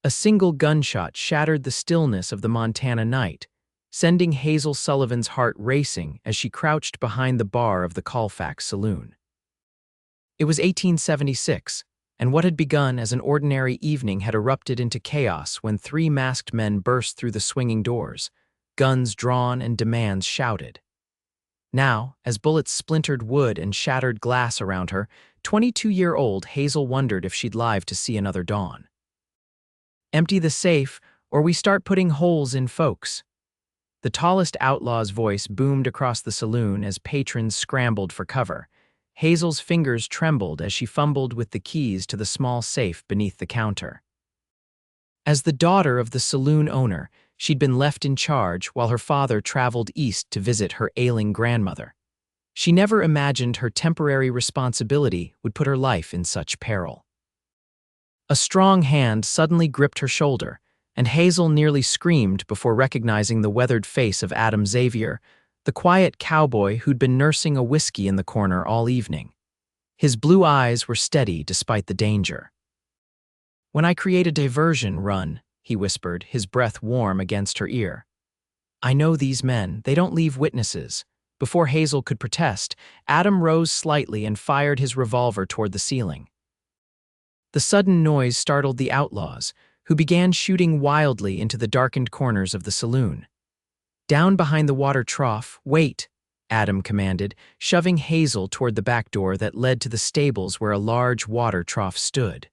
A single gunshot shattered the stillness of the Montana night, sending Hazel Sullivan's heart racing as she crouched behind the bar of the Colfax saloon. It was 1876, and what had begun as an ordinary evening had erupted into chaos when three masked men burst through the swinging doors, guns drawn and demands shouted. Now, as bullets splintered wood and shattered glass around her, 22-year-old Hazel wondered if she'd live to see another dawn. "Empty the safe, or we start putting holes in folks." The tallest outlaw's voice boomed across the saloon as patrons scrambled for cover. Hazel's fingers trembled as she fumbled with the keys to the small safe beneath the counter. As the daughter of the saloon owner, she'd been left in charge while her father traveled east to visit her ailing grandmother. She never imagined her temporary responsibility would put her life in such peril. A strong hand suddenly gripped her shoulder, and Hazel nearly screamed before recognizing the weathered face of Adam Xavier, the quiet cowboy who'd been nursing a whiskey in the corner all evening. His blue eyes were steady despite the danger. "When I create a diversion, run," he whispered, his breath warm against her ear. "I know these men, they don't leave witnesses." Before Hazel could protest, Adam rose slightly and fired his revolver toward the ceiling. The sudden noise startled the outlaws, who began shooting wildly into the darkened corners of the saloon. "Down behind the water trough, wait," Adam commanded, shoving Hazel toward the back door that led to the stables where a large water trough stood.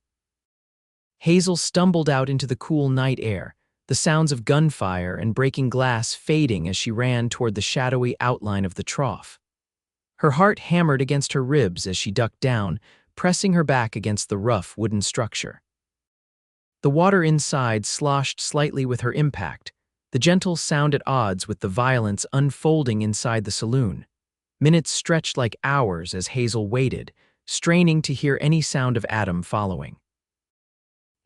Hazel stumbled out into the cool night air, the sounds of gunfire and breaking glass fading as she ran toward the shadowy outline of the trough. Her heart hammered against her ribs as she ducked down, pressing her back against the rough wooden structure. The water inside sloshed slightly with her impact, the gentle sound at odds with the violence unfolding inside the saloon. Minutes stretched like hours as Hazel waited, straining to hear any sound of Adam following.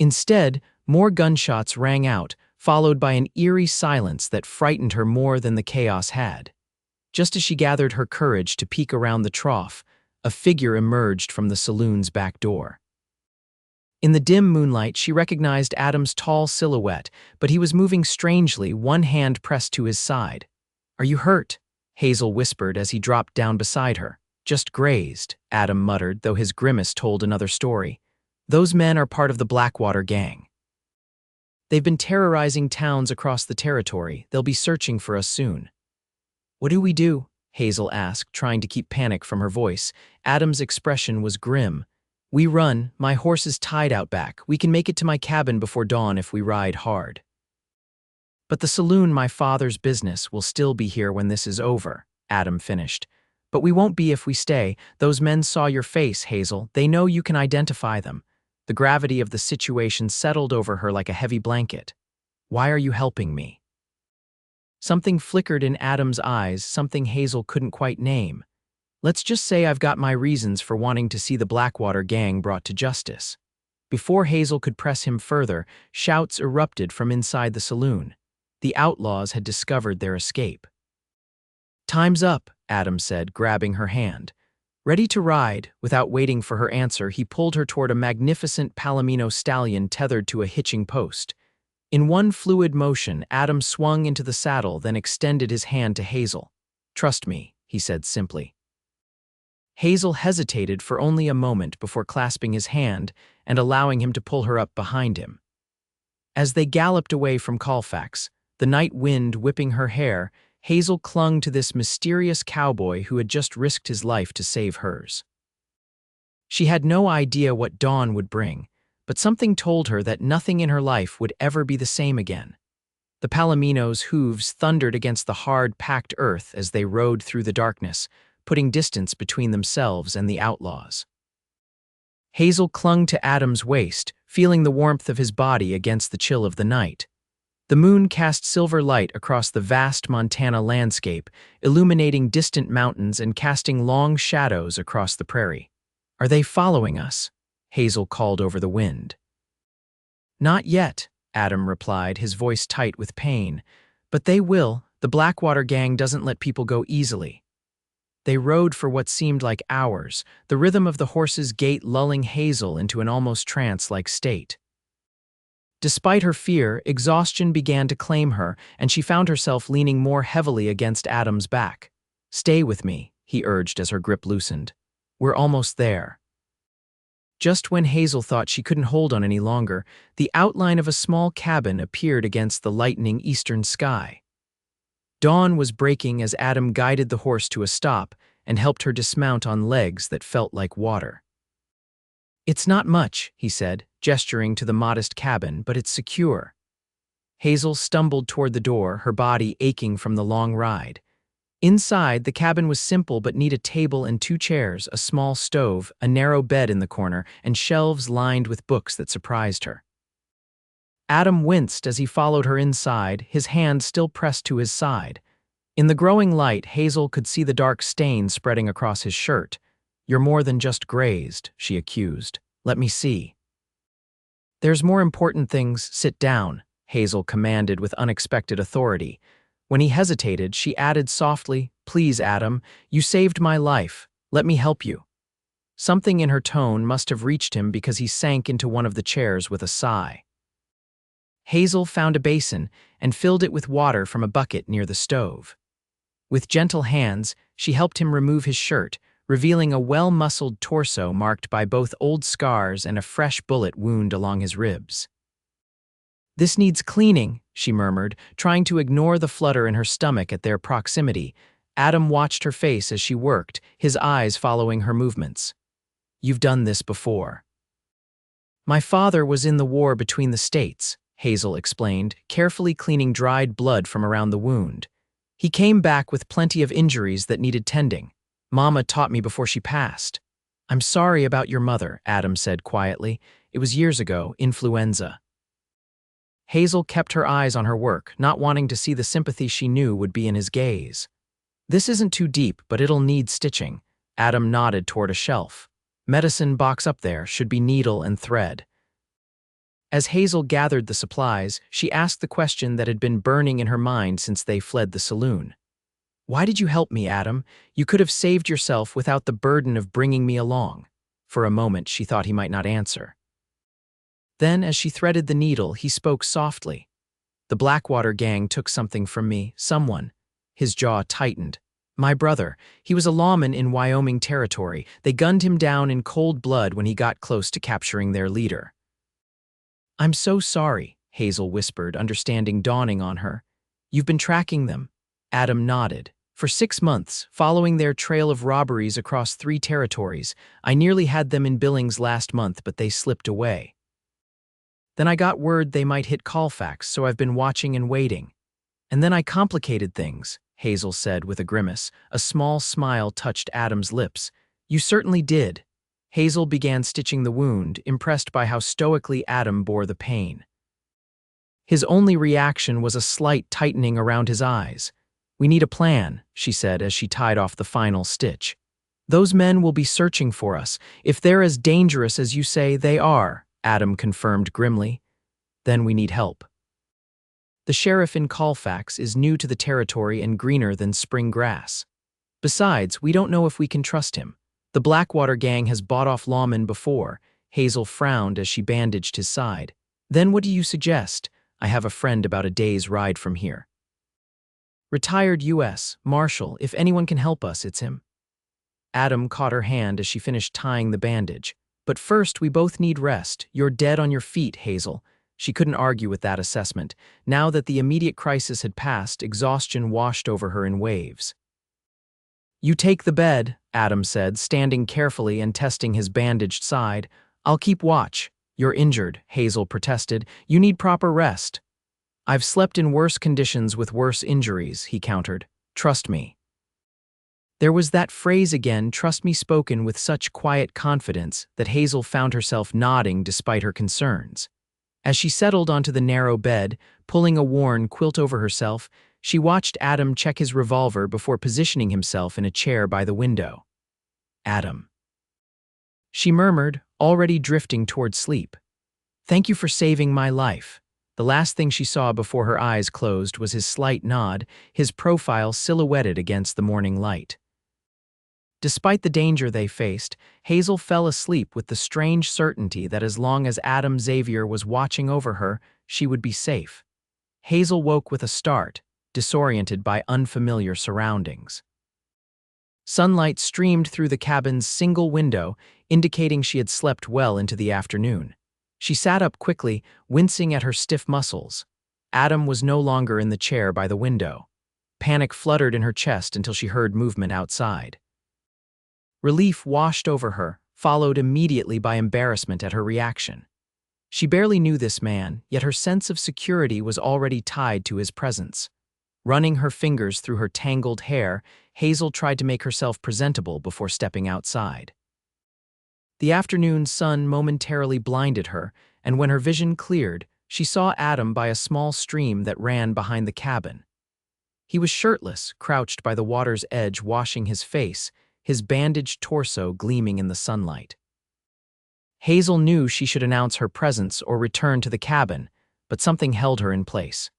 Instead, more gunshots rang out, followed by an eerie silence that frightened her more than the chaos had. Just as she gathered her courage to peek around the trough, a figure emerged from the saloon's back door. In the dim moonlight, she recognized Adam's tall silhouette, but he was moving strangely, one hand pressed to his side. "Are you hurt?" Hazel whispered as he dropped down beside her. "Just grazed," Adam muttered, though his grimace told another story. "Those men are part of the Blackwater Gang. They've been terrorizing towns across the territory. They'll be searching for us soon." "What do we do?" Hazel asked, trying to keep panic from her voice. Adam's expression was grim. "We run. My horse is tied out back. We can make it to my cabin before dawn if we ride hard." "But the saloon, my father's business, will still be here when this is over," Adam finished. "But we won't be if we stay. Those men saw your face, Hazel. They know you can identify them." The gravity of the situation settled over her like a heavy blanket. "Why are you helping me?" Something flickered in Adam's eyes, something Hazel couldn't quite name. "Let's just say I've got my reasons for wanting to see the Blackwater Gang brought to justice." Before Hazel could press him further, shouts erupted from inside the saloon. The outlaws had discovered their escape. "Time's up," Adam said, grabbing her hand. Ready to ride, without waiting for her answer, he pulled her toward a magnificent Palomino stallion tethered to a hitching post. In one fluid motion, Adam swung into the saddle, then extended his hand to Hazel. "Trust me," he said simply. Hazel hesitated for only a moment before clasping his hand and allowing him to pull her up behind him. As they galloped away from Colfax, the night wind whipping her hair, Hazel clung to this mysterious cowboy who had just risked his life to save hers. She had no idea what dawn would bring, but something told her that nothing in her life would ever be the same again. The Palomino's hooves thundered against the hard, packed earth as they rode through the darkness, putting distance between themselves and the outlaws. Hazel clung to Adam's waist, feeling the warmth of his body against the chill of the night. The moon cast silver light across the vast Montana landscape, illuminating distant mountains and casting long shadows across the prairie. "Are they following us?" Hazel called over the wind. "Not yet," Adam replied, his voice tight with pain. "But they will. The Blackwater Gang doesn't let people go easily." They rode for what seemed like hours, the rhythm of the horse's gait lulling Hazel into an almost trance-like state. Despite her fear, exhaustion began to claim her, and she found herself leaning more heavily against Adam's back. "Stay with me," he urged as her grip loosened. "We're almost there." Just when Hazel thought she couldn't hold on any longer, the outline of a small cabin appeared against the lightening eastern sky. Dawn was breaking as Adam guided the horse to a stop and helped her dismount on legs that felt like water. "It's not much," he said, gesturing to the modest cabin, "but it's secure." Hazel stumbled toward the door, her body aching from the long ride. Inside, the cabin was simple but neat: a table and 2 chairs, a small stove, a narrow bed in the corner, and shelves lined with books that surprised her. Adam winced as he followed her inside, his hand still pressed to his side. In the growing light, Hazel could see the dark stain spreading across his shirt. "You're more than just grazed," she accused. "Let me see." "There's more important things. Sit down," Hazel commanded with unexpected authority. When he hesitated, she added softly, "Please, Adam, you saved my life. Let me help you." Something in her tone must have reached him because he sank into one of the chairs with a sigh. Hazel found a basin and filled it with water from a bucket near the stove. With gentle hands, she helped him remove his shirt, revealing a well-muscled torso marked by both old scars and a fresh bullet wound along his ribs. "This needs cleaning," she murmured, trying to ignore the flutter in her stomach at their proximity. Adam watched her face as she worked, his eyes following her movements. "You've done this before." "My father was in the war between the states," Hazel explained, carefully cleaning dried blood from around the wound. "He came back with plenty of injuries that needed tending. Mama taught me before she passed." "I'm sorry about your mother," Adam said quietly. "It was years ago, influenza." Hazel kept her eyes on her work, not wanting to see the sympathy she knew would be in his gaze. "This isn't too deep, but it'll need stitching." Adam nodded toward a shelf. "Medicine box up there, should be needle and thread." As Hazel gathered the supplies, she asked the question that had been burning in her mind since they fled the saloon. "Why did you help me, Adam? You could have saved yourself without the burden of bringing me along." For a moment, she thought he might not answer. Then, as she threaded the needle, he spoke softly. "The Blackwater Gang took something from me, someone." His jaw tightened. "My brother. He was a lawman in Wyoming territory. They gunned him down in cold blood when he got close to capturing their leader." "I'm so sorry," Hazel whispered, understanding dawning on her. "You've been tracking them?" Adam nodded. "For 6 months, following their trail of robberies across 3 territories. I nearly had them in Billings last month, but they slipped away. Then I got word they might hit Colfax, so I've been watching and waiting. And then I complicated things," Hazel said with a grimace. A small smile touched Adam's lips. "You certainly did." Hazel began stitching the wound, impressed by how stoically Adam bore the pain. His only reaction was a slight tightening around his eyes. "We need a plan," she said as she tied off the final stitch. "Those men will be searching for us. If they're as dangerous as you say they are," Adam confirmed grimly. "Then we need help. The sheriff in Colfax is new to the territory and greener than spring grass. Besides, we don't know if we can trust him. The Blackwater Gang has bought off lawmen before." Hazel frowned as she bandaged his side. "Then what do you suggest?" "I have a friend about a day's ride from here. Retired U.S. Marshal. If anyone can help us, it's him." Adam caught her hand as she finished tying the bandage. "But first, we both need rest. You're dead on your feet, Hazel." She couldn't argue with that assessment. Now that the immediate crisis had passed, exhaustion washed over her in waves. "You take the bed," Adam said, standing carefully and testing his bandaged side. "I'll keep watch." "You're injured," Hazel protested. "You need proper rest." "I've slept in worse conditions with worse injuries," he countered. "Trust me." There was that phrase again, "trust me," spoken with such quiet confidence that Hazel found herself nodding despite her concerns. As she settled onto the narrow bed, pulling a worn quilt over herself, she watched Adam check his revolver before positioning himself in a chair by the window. "Adam," she murmured, already drifting toward sleep. "Thank you for saving my life." The last thing she saw before her eyes closed was his slight nod, his profile silhouetted against the morning light. Despite the danger they faced, Hazel fell asleep with the strange certainty that as long as Adam Xavier was watching over her, she would be safe. Hazel woke with a start, disoriented by unfamiliar surroundings. Sunlight streamed through the cabin's single window, indicating she had slept well into the afternoon. She sat up quickly, wincing at her stiff muscles. Adam was no longer in the chair by the window. Panic fluttered in her chest until she heard movement outside. Relief washed over her, followed immediately by embarrassment at her reaction. She barely knew this man, yet her sense of security was already tied to his presence. Running her fingers through her tangled hair, Hazel tried to make herself presentable before stepping outside. The afternoon sun momentarily blinded her, and when her vision cleared, she saw Adam by a small stream that ran behind the cabin. He was shirtless, crouched by the water's edge washing his face, his bandaged torso gleaming in the sunlight. Hazel knew she should announce her presence or return to the cabin, but something held her in place.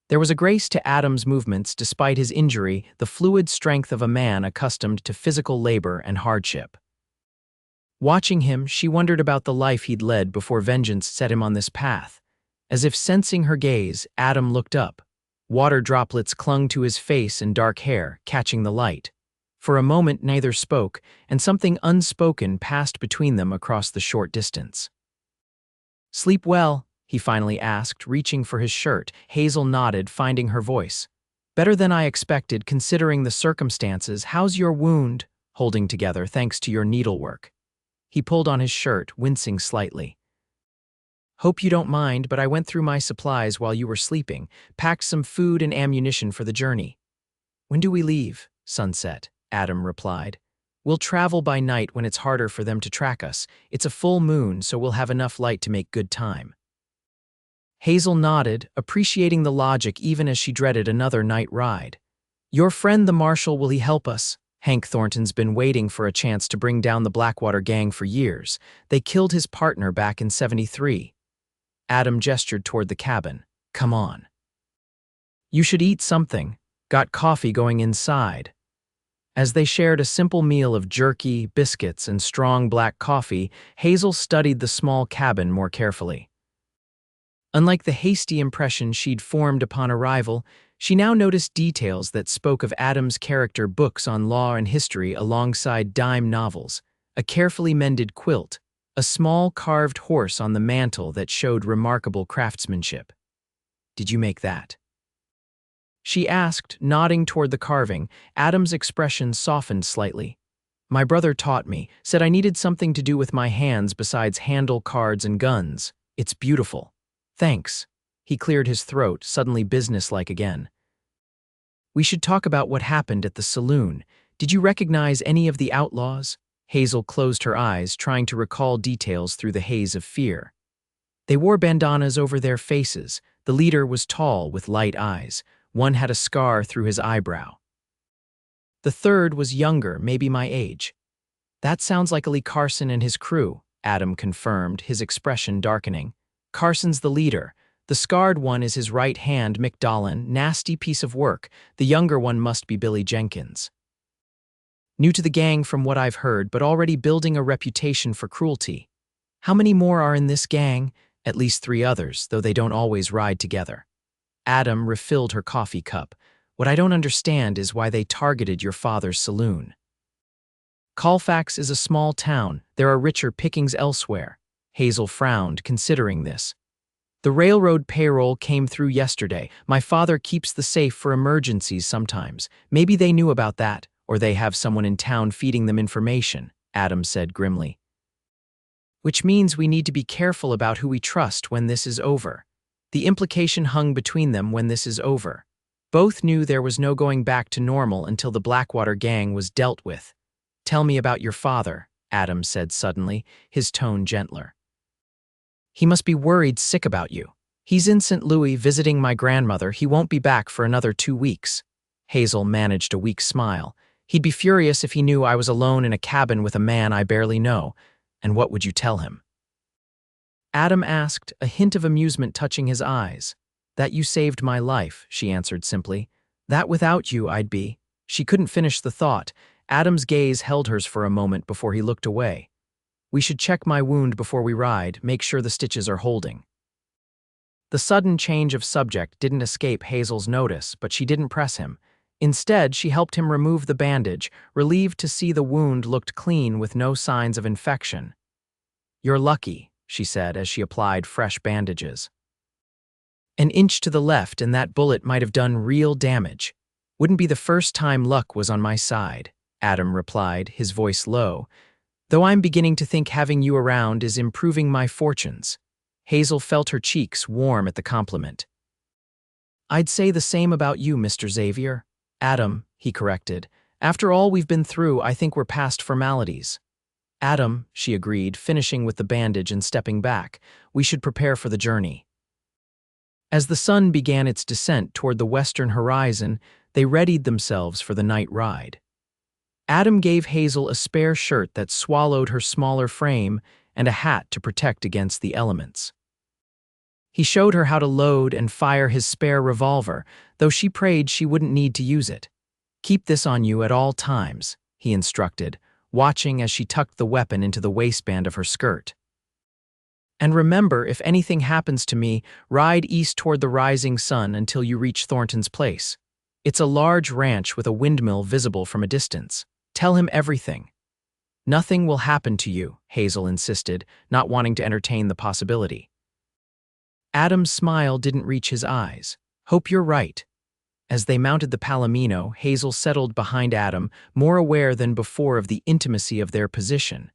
There was a grace to Adam's movements despite his injury, the fluid strength of a man accustomed to physical labor and hardship. Watching him, she wondered about the life he'd led before vengeance set him on this path. As if sensing her gaze, Adam looked up. Water droplets clung to his face and dark hair, catching the light. For a moment neither spoke, and something unspoken passed between them across the short distance. "Sleep well?" he finally asked, reaching for his shirt. Hazel nodded, finding her voice. "Better than I expected, considering the circumstances. How's your wound?" "Holding together, thanks to your needlework." He pulled on his shirt, wincing slightly. "Hope you don't mind, but I went through my supplies while you were sleeping, packed some food and ammunition for the journey." "When do we leave?" "Sunset," Adam replied. "We'll travel by night when it's harder for them to track us. It's a full moon, so we'll have enough light to make good time." Hazel nodded, appreciating the logic even as she dreaded another night ride. "Your friend the marshal, will he help us?" Hank Thornton's been waiting for a chance to bring down the Blackwater Gang for years. They killed his partner back in '73. Adam gestured toward the cabin. "Come on. You should eat something." Got coffee going inside. As they shared a simple meal of jerky, biscuits, and strong black coffee, Hazel studied the small cabin more carefully. Unlike the hasty impression she'd formed upon arrival, she now noticed details that spoke of Adam's character, books on law and history alongside dime novels, a carefully mended quilt, a small carved horse on the mantel that showed remarkable craftsmanship. "Did you make that?" she asked, nodding toward the carving. Adam's expression softened slightly. "My brother taught me, said I needed something to do with my hands besides handle cards and guns. It's beautiful." "Thanks." He cleared his throat, suddenly businesslike again. "We should talk about what happened at the saloon. Did you recognize any of the outlaws?" Hazel closed her eyes, trying to recall details through the haze of fear. They wore bandanas over their faces. The leader was tall, with light eyes. One had a scar through his eyebrow. The third was younger, maybe my age. "That sounds like Lee Carson and his crew," Adam confirmed, his expression darkening. "Carson's the leader. The scarred one is his right hand, McDollan. Nasty piece of work. The younger one must be Billy Jenkins. New to the gang from what I've heard, but already building a reputation for cruelty. How many more are in this gang?" "At least 3 others, though they don't always ride together." Adam refilled her coffee cup. "What I don't understand is why they targeted your father's saloon." "Colfax is a small town. There are richer pickings elsewhere." Hazel frowned, considering this. "The railroad payroll came through yesterday. My father keeps the safe for emergencies sometimes. Maybe they knew about that, or they have someone in town feeding them information," Adam said grimly. "Which means we need to be careful about who we trust when this is over." The implication hung between them: when this is over. Both knew there was no going back to normal until the Blackwater Gang was dealt with. "Tell me about your father," Adam said suddenly, his tone gentler. "He must be worried sick about you." "He's in St. Louis visiting my grandmother. He won't be back for another 2 weeks. Hazel managed a weak smile. "He'd be furious if he knew I was alone in a cabin with a man I barely know. And what would you tell him?" Adam asked, a hint of amusement touching his eyes. "That you saved my life," she answered simply. "That without you I'd be—" She couldn't finish the thought. Adam's gaze held hers for a moment before he looked away. "We should check my wound before we ride, make sure the stitches are holding." The sudden change of subject didn't escape Hazel's notice, but she didn't press him. Instead, she helped him remove the bandage, relieved to see the wound looked clean with no signs of infection. "You're lucky," she said as she applied fresh bandages. "An inch to the left and that bullet might have done real damage. Wouldn't be the first time luck was on my side," Adam replied, his voice low. "Though I'm beginning to think having you around is improving my fortunes." Hazel felt her cheeks warm at the compliment. "I'd say the same about you, Mr. Xavier." "Adam," he corrected. "After all we've been through, I think we're past formalities." "Adam," she agreed, finishing with the bandage and stepping back. "We should prepare for the journey." As the sun began its descent toward the western horizon, they readied themselves for the night ride. Adam gave Hazel a spare shirt that swallowed her smaller frame and a hat to protect against the elements. He showed her how to load and fire his spare revolver, though she prayed she wouldn't need to use it. "Keep this on you at all times," he instructed, watching as she tucked the weapon into the waistband of her skirt. "And remember, if anything happens to me, ride east toward the rising sun until you reach Thornton's place. It's a large ranch with a windmill visible from a distance. Tell him everything." "Nothing will happen to you," Hazel insisted, not wanting to entertain the possibility. Adam's smile didn't reach his eyes. "Hope you're right." As they mounted the Palomino, Hazel settled behind Adam, more aware than before of the intimacy of their position.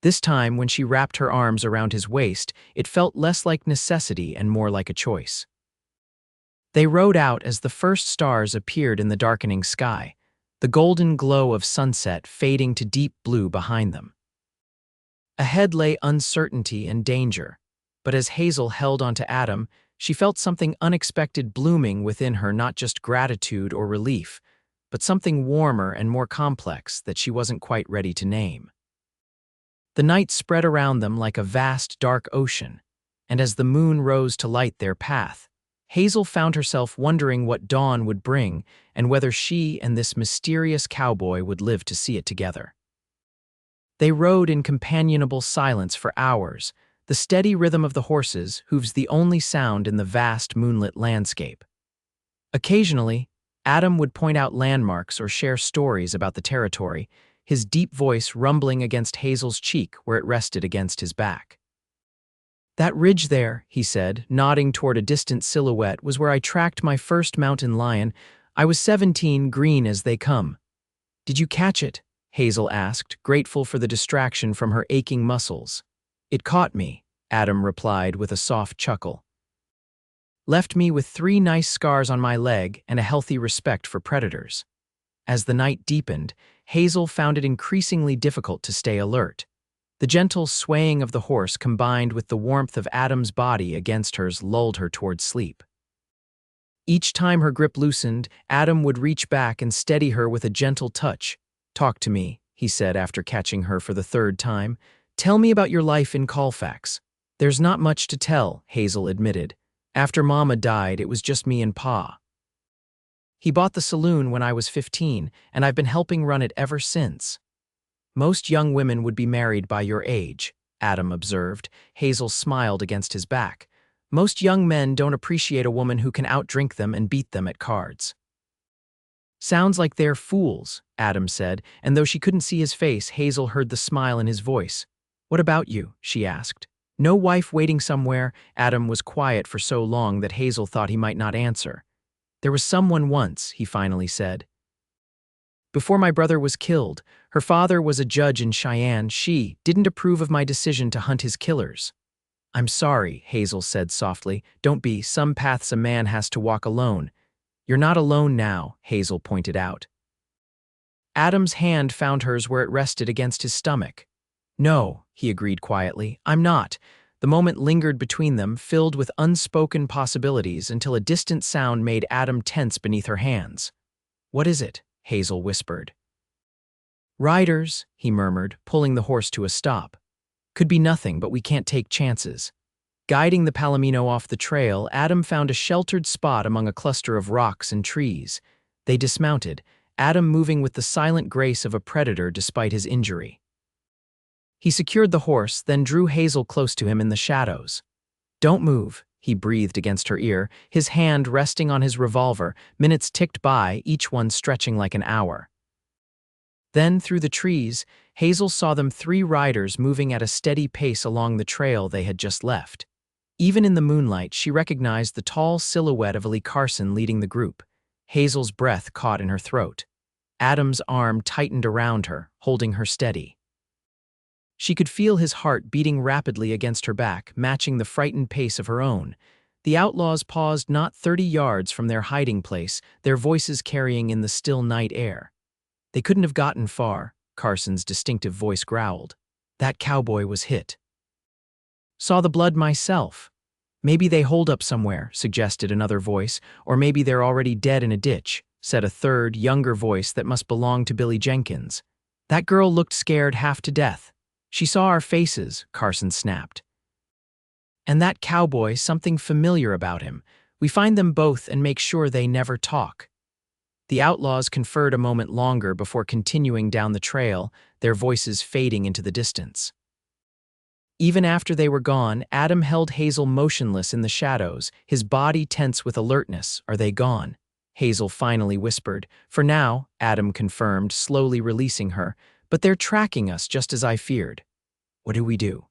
This time, when she wrapped her arms around his waist, it felt less like necessity and more like a choice. They rode out as the first stars appeared in the darkening sky, the golden glow of sunset fading to deep blue behind them. Ahead lay uncertainty and danger, but as Hazel held onto Adam, she felt something unexpected blooming within her, not just gratitude or relief, but something warmer and more complex that she wasn't quite ready to name. The night spread around them like a vast, dark ocean, and as the moon rose to light their path, Hazel found herself wondering what dawn would bring and whether she and this mysterious cowboy would live to see it together. They rode in companionable silence for hours, the steady rhythm of the horses' hooves the only sound in the vast moonlit landscape. Occasionally, Adam would point out landmarks or share stories about the territory, his deep voice rumbling against Hazel's cheek where it rested against his back. "That ridge there," he said, nodding toward a distant silhouette, "was where I tracked my first mountain lion. I was 17, green as they come." "Did you catch it?" Hazel asked, grateful for the distraction from her aching muscles. "It caught me," Adam replied with a soft chuckle. "Left me with 3 nice scars on my leg and a healthy respect for predators." As the night deepened, Hazel found it increasingly difficult to stay alert. The gentle swaying of the horse combined with the warmth of Adam's body against hers lulled her toward sleep. Each time her grip loosened, Adam would reach back and steady her with a gentle touch. "Talk to me," he said after catching her for the 3rd time. "Tell me about your life in Colfax." "There's not much to tell," Hazel admitted. "After Mama died, it was just me and Pa. He bought the saloon when I was 15, and I've been helping run it ever since." "Most young women would be married by your age," Adam observed. Hazel smiled against his back. "Most young men don't appreciate a woman who can outdrink them and beat them at cards." "Sounds like they're fools," Adam said, and though she couldn't see his face, Hazel heard the smile in his voice. "What about you?" she asked. "No wife waiting somewhere?" Adam was quiet for so long that Hazel thought he might not answer. "There was someone once," he finally said. "Before my brother was killed, her father was a judge in Cheyenne. She didn't approve of my decision to hunt his killers." "I'm sorry," Hazel said softly. "Don't be. Some paths a man has to walk alone." "You're not alone now," Hazel pointed out. Adam's hand found hers where it rested against his stomach. "No," he agreed quietly, "I'm not." The moment lingered between them, filled with unspoken possibilities, until a distant sound made Adam tense beneath her hands. "What is it?" Hazel whispered. "Riders," he murmured, pulling the horse to a stop. "Could be nothing, but we can't take chances." Guiding the Palomino off the trail, Adam found a sheltered spot among a cluster of rocks and trees. They dismounted, Adam moving with the silent grace of a predator despite his injury. He secured the horse, then drew Hazel close to him in the shadows. "Don't move," he breathed against her ear, his hand resting on his revolver. Minutes ticked by, each one stretching like an hour. Then, through the trees, Hazel saw them 3 riders moving at a steady pace along the trail they had just left. Even in the moonlight, she recognized the tall silhouette of Lee Carson leading the group. Hazel's breath caught in her throat. Adam's arm tightened around her, holding her steady. She could feel his heart beating rapidly against her back, matching the frightened pace of her own. The outlaws paused not 30 yards from their hiding place, their voices carrying in the still night air. They couldn't have gotten far, Carson's distinctive voice growled. That cowboy was hit. Saw the blood myself. Maybe they hold up somewhere, suggested another voice, or maybe they're already dead in a ditch, said a third, younger voice that must belong to Billy Jenkins. That girl looked scared half to death. She saw our faces, Carson snapped. And that cowboy, something familiar about him. We find them both and make sure they never talk. The outlaws conferred a moment longer before continuing down the trail, their voices fading into the distance. Even after they were gone, Adam held Hazel motionless in the shadows, his body tense with alertness. Are they gone? Hazel finally whispered. For now, Adam confirmed, slowly releasing her. But they're tracking us just as I feared. What do we do?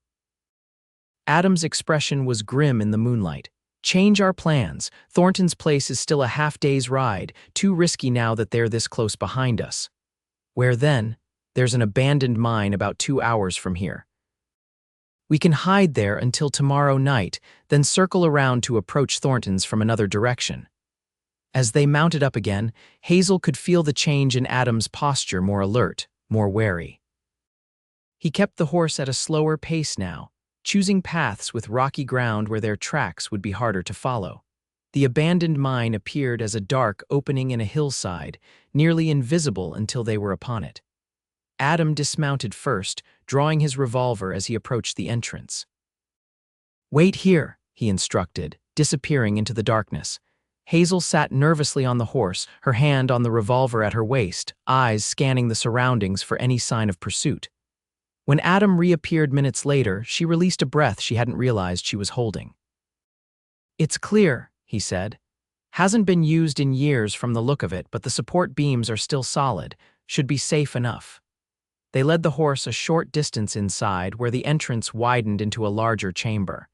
Adam's expression was grim in the moonlight. Change our plans. Thornton's place is still a half-day's ride, too risky now that they're this close behind us. Where then? There's an abandoned mine about 2 hours from here. We can hide there until tomorrow night, then circle around to approach Thornton's from another direction. As they mounted up again, Hazel could feel the change in Adam's posture, more alert, more wary. He kept the horse at a slower pace now, choosing paths with rocky ground where their tracks would be harder to follow. The abandoned mine appeared as a dark opening in a hillside, nearly invisible until they were upon it. Adam dismounted first, drawing his revolver as he approached the entrance. Wait here, he instructed, disappearing into the darkness. Hazel sat nervously on the horse, her hand on the revolver at her waist, eyes scanning the surroundings for any sign of pursuit. When Adam reappeared minutes later, she released a breath she hadn't realized she was holding. It's clear, he said. Hasn't been used in years from the look of it, but the support beams are still solid, should be safe enough. They led the horse a short distance inside, where the entrance widened into a larger chamber.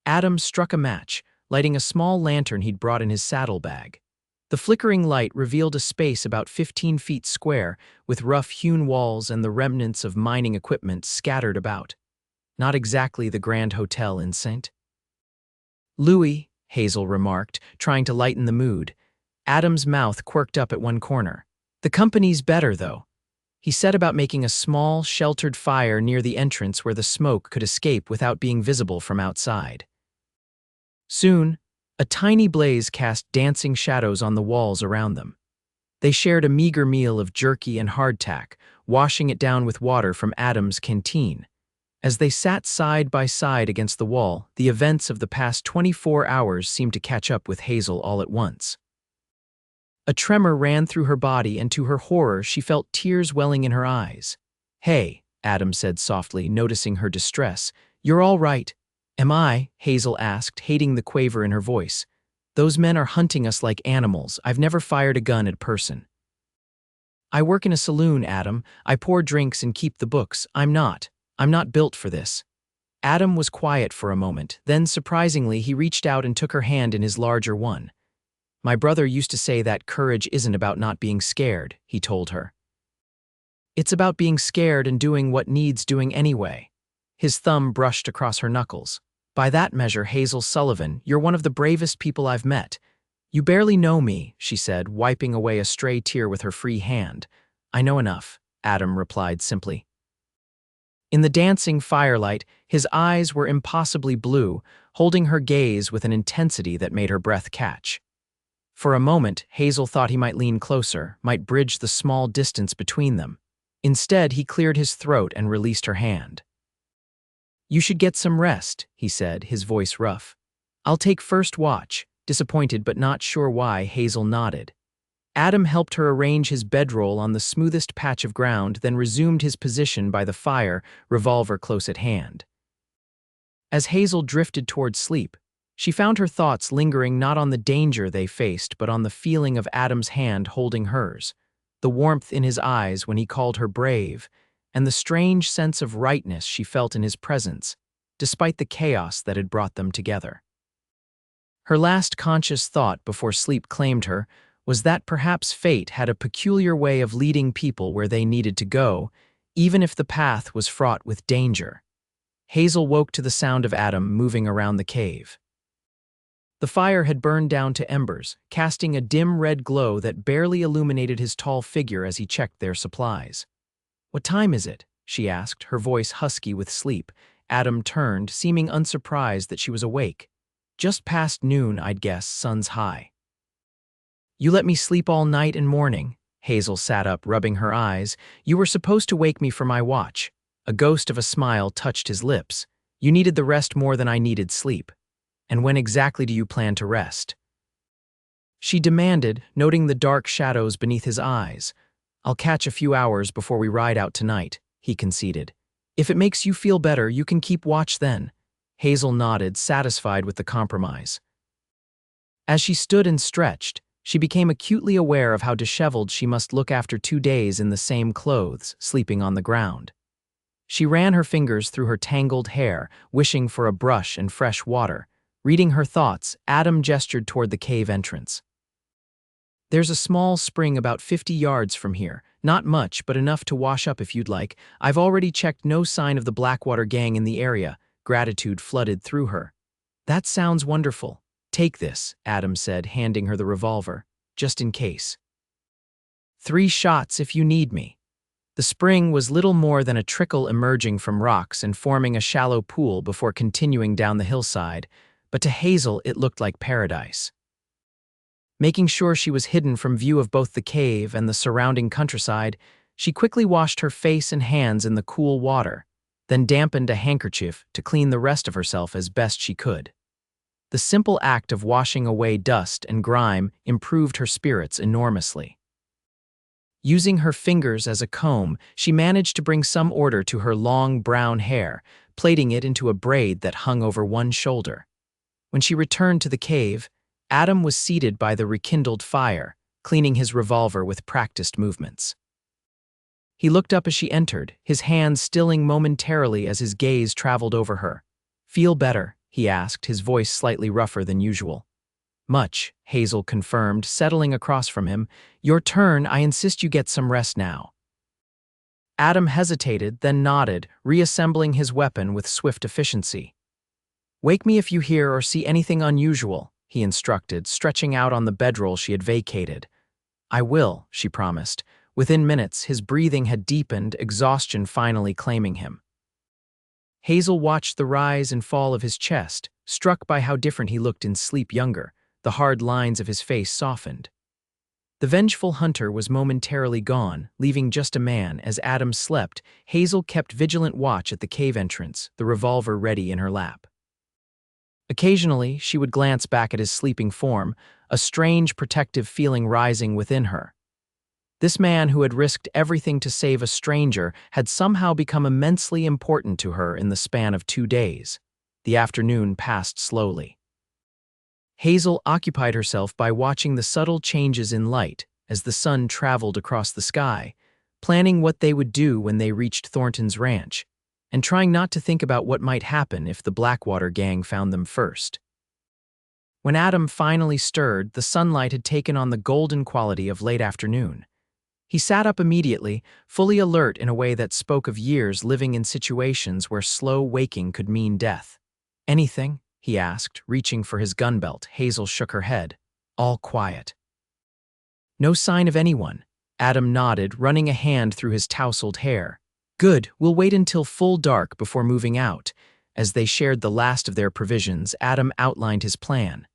Adam struck a match, lighting a small lantern he'd brought in his saddlebag. The flickering light revealed a space about 15 feet square, with rough-hewn walls and the remnants of mining equipment scattered about. Not exactly the Grand Hotel in St. Louis, Hazel remarked, trying to lighten the mood. Adam's mouth quirked up at one corner. The company's better, though. He set about making a small, sheltered fire near the entrance where the smoke could escape without being visible from outside. Soon, a tiny blaze cast dancing shadows on the walls around them. They shared a meager meal of jerky and hardtack, washing it down with water from Adam's canteen. As they sat side by side against the wall, the events of the past 24 hours seemed to catch up with Hazel all at once. A tremor ran through her body, and to her horror, she felt tears welling in her eyes. Hey, Adam said softly, noticing her distress. You're all right. Am I? Hazel asked, hating the quaver in her voice. Those men are hunting us like animals. I've never fired a gun at a person. I work in a saloon, Adam. I pour drinks and keep the books. I'm not built for this. Adam was quiet for a moment, then surprisingly he reached out and took her hand in his larger one. My brother used to say that courage isn't about not being scared, he told her. It's about being scared and doing what needs doing anyway. His thumb brushed across her knuckles. By that measure, Hazel Sullivan, you're one of the bravest people I've met. You barely know me, she said, wiping away a stray tear with her free hand. I know enough, Adam replied simply. In the dancing firelight, his eyes were impossibly blue, holding her gaze with an intensity that made her breath catch. For a moment, Hazel thought he might lean closer, might bridge the small distance between them. Instead, he cleared his throat and released her hand. You should get some rest, he said, his voice rough. I'll take first watch. Disappointed but not sure why, Hazel nodded. Adam helped her arrange his bedroll on the smoothest patch of ground, then resumed his position by the fire, revolver close at hand. As Hazel drifted toward sleep, She found her thoughts lingering not on the danger they faced, but on the feeling of Adam's hand holding hers, the warmth in his eyes when he called her brave, and the strange sense of rightness she felt in his presence, despite the chaos that had brought them together. Her last conscious thought before sleep claimed her was that perhaps fate had a peculiar way of leading people where they needed to go, even if the path was fraught with danger. Hazel woke to the sound of Adam moving around the cave. The fire had burned down to embers, casting a dim red glow that barely illuminated his tall figure as he checked their supplies. "What time is it?" she asked, her voice husky with sleep. Adam turned, seeming unsurprised that she was awake. "Just past noon, I'd guess, sun's high." "You let me sleep all night and morning." Hazel sat up, rubbing her eyes. "You were supposed to wake me for my watch." A ghost of a smile touched his lips. "You needed the rest more than I needed sleep. And when exactly do you plan to rest?" she demanded, noting the dark shadows beneath his eyes. "I'll catch a few hours before we ride out tonight," he conceded. "If it makes you feel better, you can keep watch then." Hazel nodded, satisfied with the compromise. As she stood and stretched, she became acutely aware of how disheveled she must look after 2 days in the same clothes, sleeping on the ground. She ran her fingers through her tangled hair, wishing for a brush and fresh water. Reading her thoughts, Adam gestured toward the cave entrance. "There's a small spring about 50 yards from here. Not much, but enough to wash up if you'd like. I've already checked, no sign of the Blackwater Gang in the area." Gratitude flooded through her. "That sounds wonderful. Take this," Adam said, handing her the revolver, "just in case. 3 shots if you need me." The spring was little more than a trickle emerging from rocks and forming a shallow pool before continuing down the hillside, but to Hazel it looked like paradise. Making sure she was hidden from view of both the cave and the surrounding countryside, she quickly washed her face and hands in the cool water, then dampened a handkerchief to clean the rest of herself as best she could. The simple act of washing away dust and grime improved her spirits enormously. Using her fingers as a comb, she managed to bring some order to her long brown hair, plaiting it into a braid that hung over one shoulder. When she returned to the cave, Adam was seated by the rekindled fire, cleaning his revolver with practiced movements. He looked up as she entered, his hands stilling momentarily as his gaze traveled over her. "Feel better?" he asked, his voice slightly rougher than usual. "Much," Hazel confirmed, settling across from him. "Your turn. I insist you get some rest now." Adam hesitated, then nodded, reassembling his weapon with swift efficiency. "Wake me if you hear or see anything unusual," he instructed, stretching out on the bedroll she had vacated. "I will," she promised. Within minutes, his breathing had deepened, exhaustion finally claiming him. Hazel watched the rise and fall of his chest, struck by how different he looked in sleep younger. The hard lines of his face softened. The vengeful hunter was momentarily gone, leaving just a man. As Adam slept, Hazel kept vigilant watch at the cave entrance, the revolver ready in her lap. Occasionally, she would glance back at his sleeping form, a strange protective feeling rising within her. This man who had risked everything to save a stranger had somehow become immensely important to her in the span of 2 days. The afternoon passed slowly. Hazel occupied herself by watching the subtle changes in light as the sun traveled across the sky, planning what they would do when they reached Thornton's ranch, and trying not to think about what might happen if the Blackwater Gang found them first. When Adam finally stirred, the sunlight had taken on the golden quality of late afternoon. He sat up immediately, fully alert in a way that spoke of years living in situations where slow waking could mean death. "Anything?" he asked, reaching for his gun belt. Hazel shook her head. "All quiet." "No sign of anyone." Adam nodded, running a hand through his tousled hair. "Good, we'll wait until full dark before moving out." As they shared the last of their provisions, Adam outlined his plan.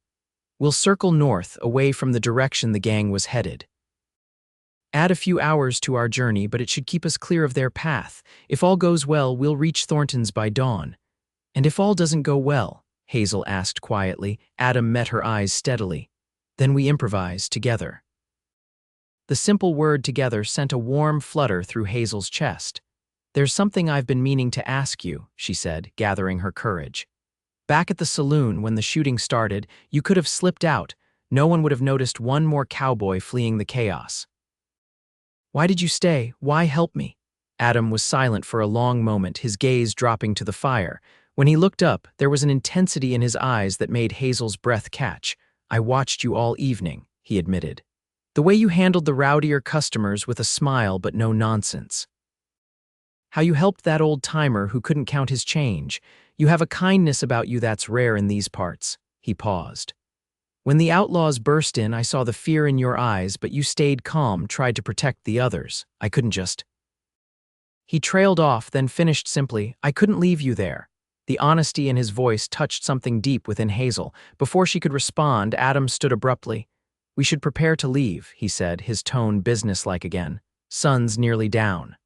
"We'll circle north, away from the direction the gang was headed. Add a few hours to our journey, but it should keep us clear of their path. If all goes well, we'll reach Thornton's by dawn." "And if all doesn't go well?" Hazel asked quietly. Adam met her eyes steadily. "Then we improvise together." The simple word "together" sent a warm flutter through Hazel's chest. "There's something I've been meaning to ask you," she said, gathering her courage. Back at the saloon when the shooting started, you could have slipped out. No one would have noticed one more cowboy fleeing the chaos. Why did you stay? Why help me? Adam was silent for a long moment, his gaze dropping to the fire. When he looked up, there was an intensity in his eyes that made Hazel's breath catch. I watched you all evening, he admitted. The way you handled the rowdier customers with a smile but no nonsense. How you helped that old-timer who couldn't count his change. You have a kindness about you that's rare in these parts. He paused. When the outlaws burst in, I saw the fear in your eyes, but you stayed calm, tried to protect the others. I couldn't just... He trailed off, then finished simply, I couldn't leave you there. The honesty in his voice touched something deep within Hazel. Before she could respond, Adam stood abruptly. We should prepare to leave, he said, his tone businesslike again. Sun's nearly down.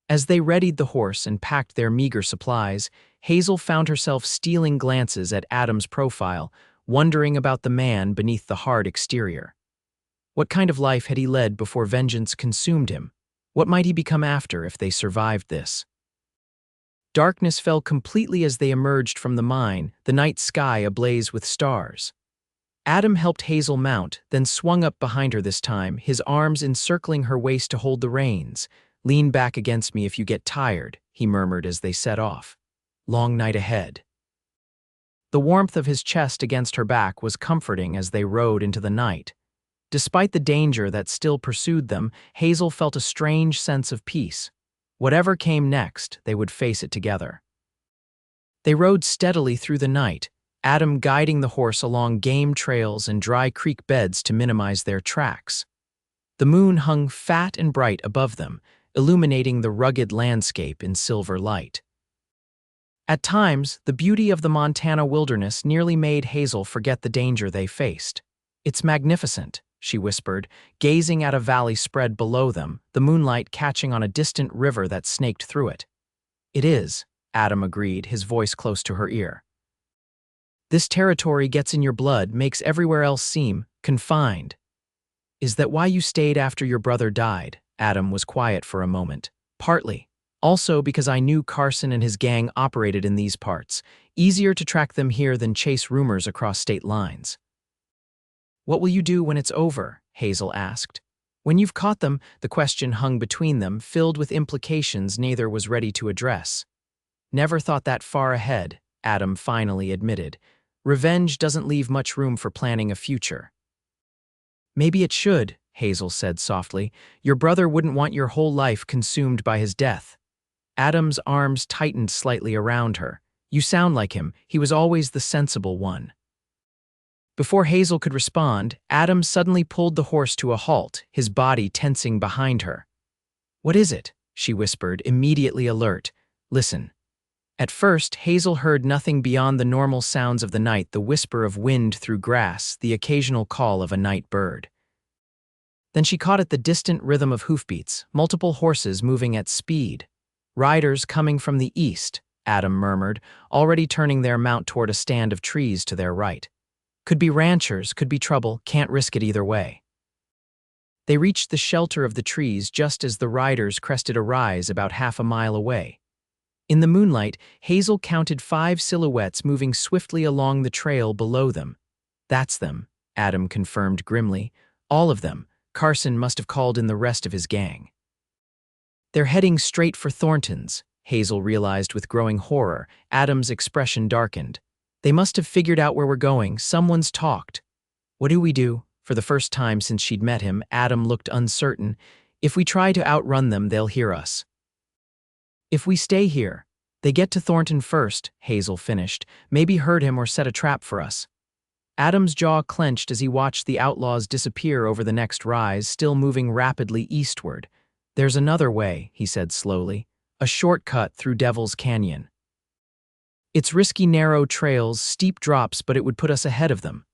As they readied the horse and packed their meager supplies, Hazel found herself stealing glances at Adam's profile, wondering about the man beneath the hard exterior. What kind of life had he led before vengeance consumed him? What might he become after if they survived this? Darkness fell completely as they emerged from the mine, the night sky ablaze with stars. Adam helped Hazel mount, then swung up behind her this time, his arms encircling her waist to hold the reins. Lean back against me if you get tired, he murmured as they set off. Long night ahead. The warmth of his chest against her back was comforting as they rode into the night. Despite the danger that still pursued them, Hazel felt a strange sense of peace. Whatever came next, they would face it together. They rode steadily through the night, Adam guiding the horse along game trails and dry creek beds to minimize their tracks. The moon hung fat and bright above them, illuminating the rugged landscape in silver light. At times, the beauty of the Montana wilderness nearly made Hazel forget the danger they faced. It's magnificent, she whispered, gazing at a valley spread below them, the moonlight catching on a distant river that snaked through it. It is, Adam agreed, his voice close to her ear. This territory gets in your blood, makes everywhere else seem confined. Is that why you stayed after your brother died? Adam was quiet for a moment. Partly. Also because I knew Carson and his gang operated in these parts. Easier to track them here than chase rumors across state lines. What will you do when it's over? Hazel asked. When you've caught them, the question hung between them, filled with implications neither was ready to address. Never thought that far ahead, Adam finally admitted. Revenge doesn't leave much room for planning a future. Maybe it should, Hazel said softly. Your brother wouldn't want your whole life consumed by his death. Adam's arms tightened slightly around her. You sound like him. He was always the sensible one. Before Hazel could respond, Adam suddenly pulled the horse to a halt, his body tensing behind her. What is it? She whispered, immediately alert. Listen. At first, Hazel heard nothing beyond the normal sounds of the night, the whisper of wind through grass, the occasional call of a night bird. Then she caught at the distant rhythm of hoofbeats, multiple horses moving at speed. Riders coming from the east, Adam murmured, already turning their mount toward a stand of trees to their right. Could be ranchers, could be trouble, can't risk it either way. They reached the shelter of the trees just as the riders crested a rise about half a mile away. In the moonlight, Hazel counted 5 silhouettes moving swiftly along the trail below them. That's them, Adam confirmed grimly. All of them. Carson must have called in the rest of his gang. They're heading straight for Thornton's, Hazel realized with growing horror. Adam's expression darkened. They must have figured out where we're going. Someone's talked. What do we do? For the first time since she'd met him, Adam looked uncertain. If we try to outrun them, they'll hear us. If we stay here, they get to Thornton first, Hazel finished. Maybe hurt him or set a trap for us. Adam's jaw clenched as he watched the outlaws disappear over the next rise, still moving rapidly eastward. There's another way, he said slowly. A shortcut through Devil's Canyon. It's risky narrow trails, steep drops, but it would put us ahead of them.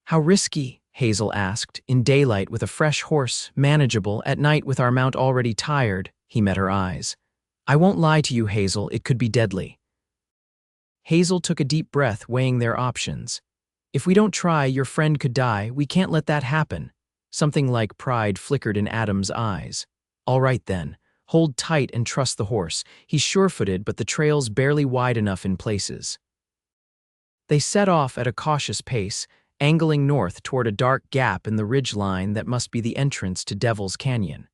How risky? Hazel asked. In daylight with a fresh horse, manageable. At night with our mount already tired. He met her eyes. I won't lie to you, Hazel, it could be deadly. Hazel took a deep breath, weighing their options. If we don't try, your friend could die. We can't let that happen. Something like pride flickered in Adam's eyes. All right then. Hold tight and trust the horse. He's sure-footed, but the trail's barely wide enough in places. They set off at a cautious pace, angling north toward a dark gap in the ridgeline that must be the entrance to Devil's Canyon.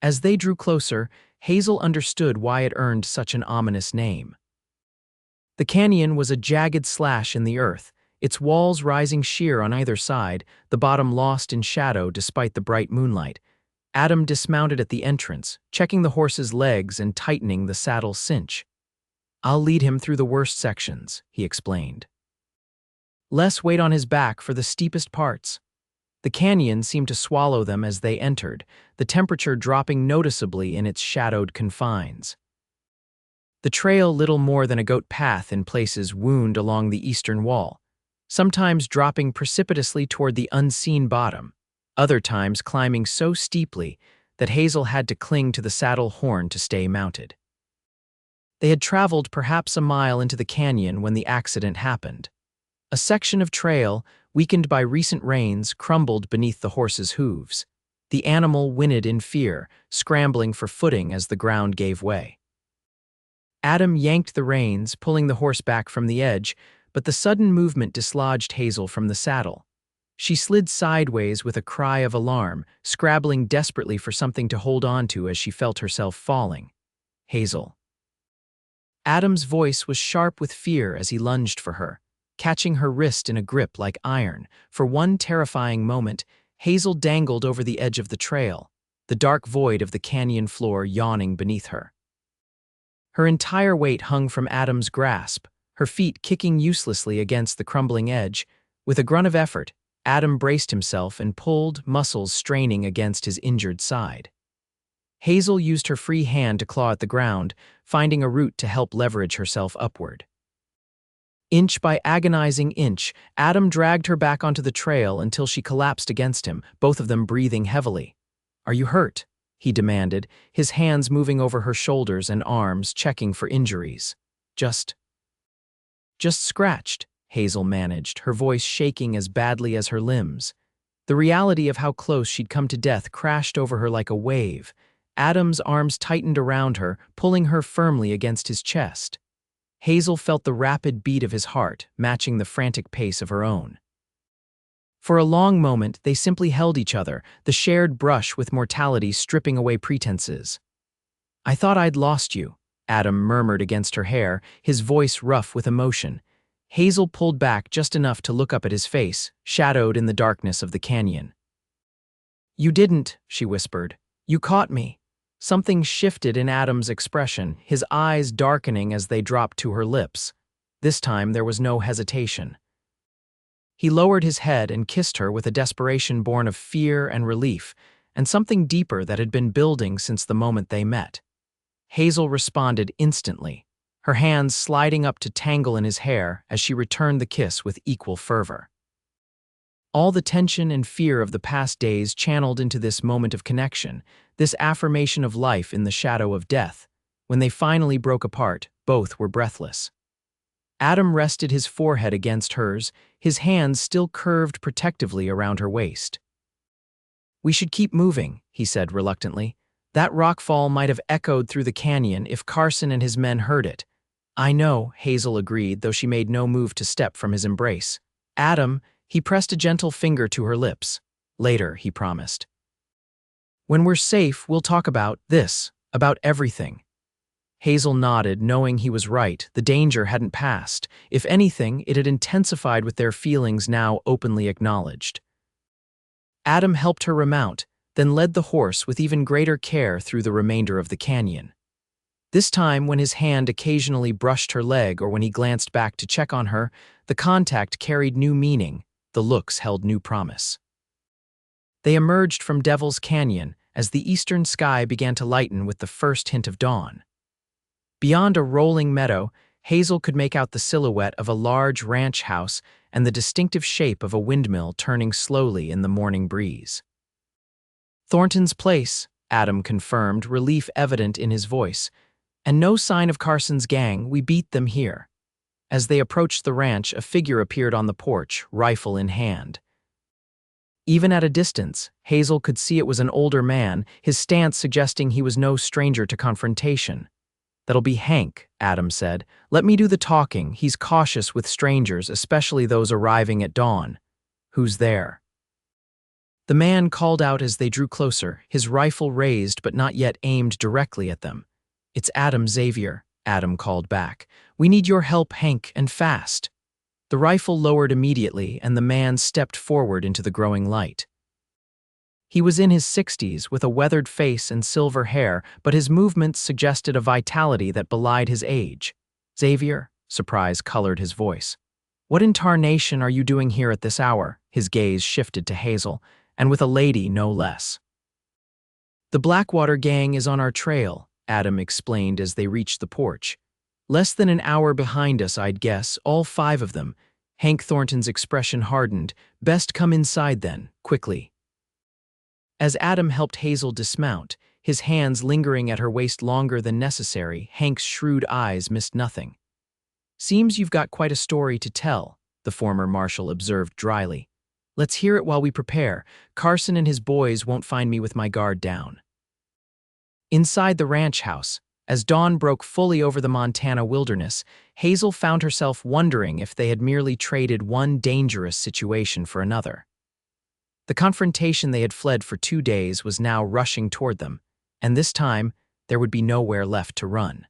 As they drew closer, Hazel understood why it earned such an ominous name. The canyon was a jagged slash in the earth, its walls rising sheer on either side, the bottom lost in shadow despite the bright moonlight. Adam dismounted at the entrance, checking the horse's legs and tightening the saddle cinch. "I'll lead him through the worst sections," he explained. "Less weight on his back for the steepest parts." The canyon seemed to swallow them as they entered, the temperature dropping noticeably in its shadowed confines. The trail little more than a goat path in places wound along the eastern wall, sometimes dropping precipitously toward the unseen bottom, other times climbing so steeply that Hazel had to cling to the saddle horn to stay mounted. They had traveled perhaps a mile into the canyon when the accident happened. A section of trail, weakened by recent rains, crumbled beneath the horse's hooves. The animal whinnied in fear, scrambling for footing as the ground gave way. Adam yanked the reins, pulling the horse back from the edge, but the sudden movement dislodged Hazel from the saddle. She slid sideways with a cry of alarm, scrabbling desperately for something to hold on to as she felt herself falling. "Hazel." Adam's voice was sharp with fear as he lunged for her, catching her wrist in a grip like iron. For one terrifying moment, Hazel dangled over the edge of the trail, the dark void of the canyon floor yawning beneath her. Her entire weight hung from Adam's grasp, her feet kicking uselessly against the crumbling edge. With a grunt of effort, Adam braced himself and pulled, muscles straining against his injured side. Hazel used her free hand to claw at the ground, finding a root to help leverage herself upward. Inch by agonizing inch, Adam dragged her back onto the trail until she collapsed against him, both of them breathing heavily. "Are you hurt?" he demanded, his hands moving over her shoulders and arms, checking for injuries. Just scratched," Hazel managed, her voice shaking as badly as her limbs. The reality of how close she'd come to death crashed over her like a wave. Adam's arms tightened around her, pulling her firmly against his chest. Hazel felt the rapid beat of his heart, matching the frantic pace of her own. For a long moment, they simply held each other, the shared brush with mortality stripping away pretenses. "I thought I'd lost you," Adam murmured against her hair, his voice rough with emotion. Hazel pulled back just enough to look up at his face, shadowed in the darkness of the canyon. "You didn't," she whispered. "You caught me." Something shifted in Adam's expression, his eyes darkening as they dropped to her lips. This time there was no hesitation. He lowered his head and kissed her with a desperation born of fear and relief, and something deeper that had been building since the moment they met. Hazel responded instantly, her hands sliding up to tangle in his hair as she returned the kiss with equal fervor. All the tension and fear of the past days channeled into this moment of connection, this affirmation of life in the shadow of death. When they finally broke apart, both were breathless. Adam rested his forehead against hers, his hands still curved protectively around her waist. "We should keep moving," he said reluctantly. "That rockfall might have echoed through the canyon if Carson and his men heard it." "I know," Hazel agreed, though she made no move to step from his embrace. "Adam," he pressed a gentle finger to her lips. "Later," he promised. "When we're safe, we'll talk about this, about everything." Hazel nodded, knowing he was right. The danger hadn't passed. If anything, it had intensified with their feelings now openly acknowledged. Adam helped her remount, then led the horse with even greater care through the remainder of the canyon. This time, when his hand occasionally brushed her leg or when he glanced back to check on her, the contact carried new meaning, the looks held new promise. They emerged from Devil's Canyon as the eastern sky began to lighten with the first hint of dawn. Beyond a rolling meadow, Hazel could make out the silhouette of a large ranch house and the distinctive shape of a windmill turning slowly in the morning breeze. "Thornton's place," Adam confirmed, relief evident in his voice. "And no sign of Carson's gang. We beat them here." As they approached the ranch, a figure appeared on the porch, rifle in hand. Even at a distance, Hazel could see it was an older man, his stance suggesting he was no stranger to confrontation. "That'll be Hank," Adam said. "Let me do the talking. He's cautious with strangers, especially those arriving at dawn." "Who's there?" The man called out as they drew closer, his rifle raised but not yet aimed directly at them. "It's Adam Xavier," Adam called back. "We need your help, Hank, and fast." The rifle lowered immediately, and the man stepped forward into the growing light. He was in his 60s, with a weathered face and silver hair, but his movements suggested a vitality that belied his age. "Xavier?" Surprise colored his voice. "What in tarnation are you doing here at this hour?" His gaze shifted to Hazel, and with a lady no less. "The Blackwater Gang is on our trail," Adam explained as they reached the porch. "Less than an hour behind us, I'd guess, all 5 of them." Hank Thornton's expression hardened. "Best come inside then, quickly." As Adam helped Hazel dismount, his hands lingering at her waist longer than necessary, Hank's shrewd eyes missed nothing. "Seems you've got quite a story to tell," the former marshal observed dryly. "Let's hear it while we prepare. Carson and his boys won't find me with my guard down." Inside the ranch house, as dawn broke fully over the Montana wilderness, Hazel found herself wondering if they had merely traded one dangerous situation for another. The confrontation they had fled for 2 days was now rushing toward them, and this time there would be nowhere left to run.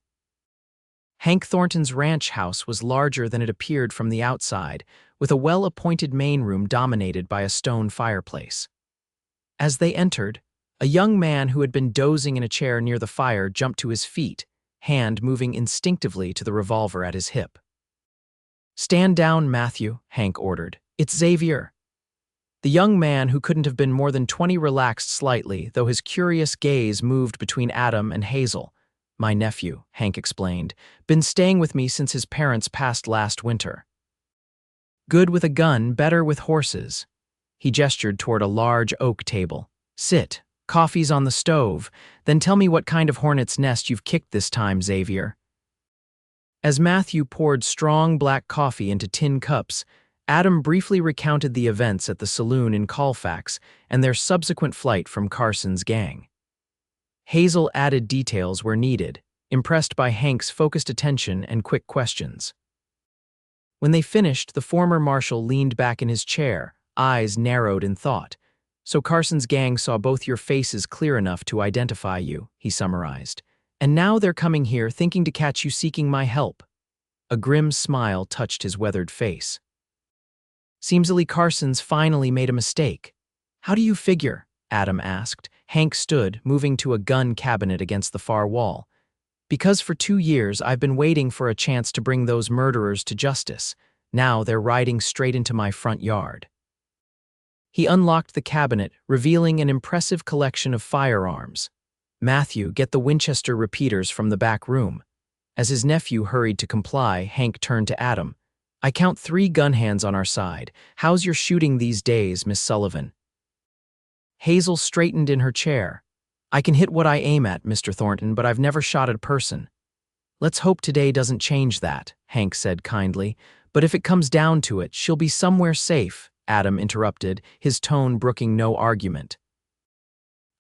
Hank Thornton's ranch house was larger than it appeared from the outside, with a well-appointed main room dominated by a stone fireplace. As they entered, a young man who had been dozing in a chair near the fire jumped to his feet, hand moving instinctively to the revolver at his hip. "Stand down, Matthew," Hank ordered. "It's Xavier." The young man, who couldn't have been more than 20, relaxed slightly, though his curious gaze moved between Adam and Hazel. "My nephew," Hank explained, "been staying with me since his parents passed last winter. Good with a gun, better with horses." He gestured toward a large oak table. "Sit. Coffee's on the stove. Then tell me what kind of hornet's nest you've kicked this time, Xavier." As Matthew poured strong black coffee into tin cups, Adam briefly recounted the events at the saloon in Colfax and their subsequent flight from Carson's gang. Hazel added details where needed, impressed by Hank's focused attention and quick questions. When they finished, the former marshal leaned back in his chair, eyes narrowed in thought. "So Carson's gang saw both your faces clear enough to identify you," he summarized. "And now they're coming here thinking to catch you seeking my help." A grim smile touched his weathered face. "Seems Lee Carson's finally made a mistake." "How do you figure?" Adam asked. Hank stood, moving to a gun cabinet against the far wall. "Because for 2 years I've been waiting for a chance to bring those murderers to justice. Now they're riding straight into my front yard." He unlocked the cabinet, revealing an impressive collection of firearms. "Matthew, get the Winchester repeaters from the back room." As his nephew hurried to comply, Hank turned to Adam. "I count 3 gun hands on our side. How's your shooting these days, Miss Sullivan?" Hazel straightened in her chair. "I can hit what I aim at, Mr. Thornton, but I've never shot at a person." "Let's hope today doesn't change that," Hank said kindly. "But if it comes down to it, she'll be somewhere safe," Adam interrupted, his tone brooking no argument.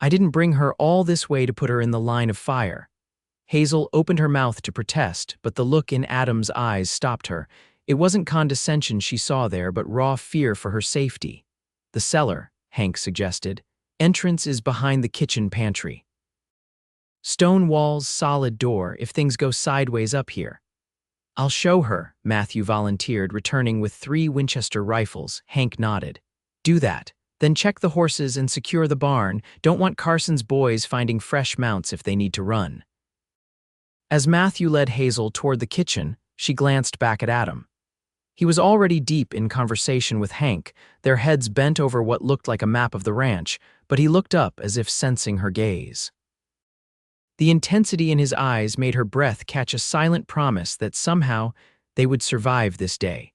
"I didn't bring her all this way to put her in the line of fire." Hazel opened her mouth to protest, but the look in Adam's eyes stopped her. It wasn't condescension she saw there, but raw fear for her safety. "The cellar," Hank suggested. "Entrance is behind the kitchen pantry. Stone walls, solid door, if things go sideways up here." "I'll show her," Matthew volunteered, returning with 3 Winchester rifles. Hank nodded. "Do that. Then check the horses and secure the barn. Don't want Carson's boys finding fresh mounts if they need to run." As Matthew led Hazel toward the kitchen, she glanced back at Adam. He was already deep in conversation with Hank, their heads bent over what looked like a map of the ranch, but he looked up as if sensing her gaze. The intensity in his eyes made her breath catch a silent promise that somehow they would survive this day.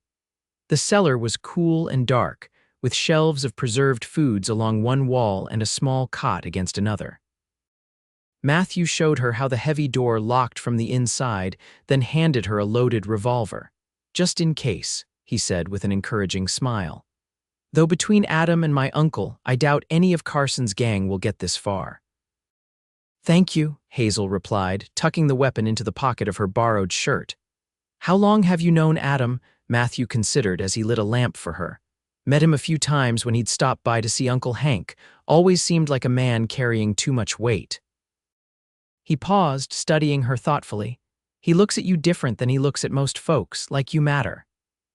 The cellar was cool and dark, with shelves of preserved foods along one wall and a small cot against another. Matthew showed her how the heavy door locked from the inside, then handed her a loaded revolver. "Just in case," he said with an encouraging smile. "Though between Adam and my uncle, I doubt any of Carson's gang will get this far." "Thank you," Hazel replied, tucking the weapon into the pocket of her borrowed shirt. How long have you known Adam? Matthew considered as he lit a lamp for her. Met him a few times when he'd stopped by to see Uncle Hank. Always seemed like a man carrying too much weight. He paused, studying her thoughtfully. He looks at you different than he looks at most folks, like you matter.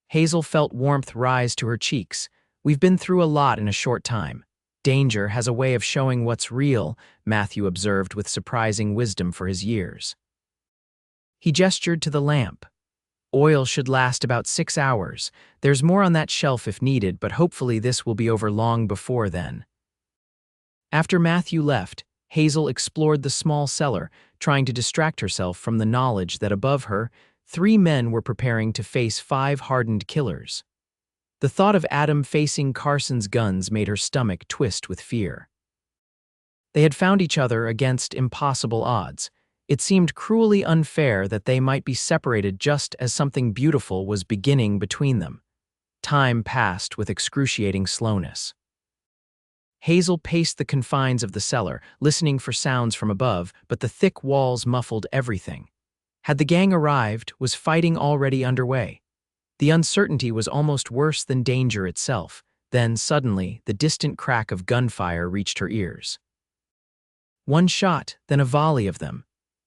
Hazel felt warmth rise to her cheeks. We've been through a lot in a short time. Danger has a way of showing what's real, Matthew observed with surprising wisdom for his years. He gestured to the lamp. Oil should last about 6 hours. There's more on that shelf if needed, but hopefully this will be over long before then. After Matthew left, Hazel explored the small cellar, trying to distract herself from the knowledge that above her, 3 men were preparing to face 5 hardened killers. The thought of Adam facing Carson's guns made her stomach twist with fear. They had found each other against impossible odds. It seemed cruelly unfair that they might be separated just as something beautiful was beginning between them. Time passed with excruciating slowness. Hazel paced the confines of the cellar, listening for sounds from above, but the thick walls muffled everything. Had the gang arrived, was fighting already underway? The uncertainty was almost worse than danger itself. Then, suddenly, the distant crack of gunfire reached her ears. One shot, then a volley of them.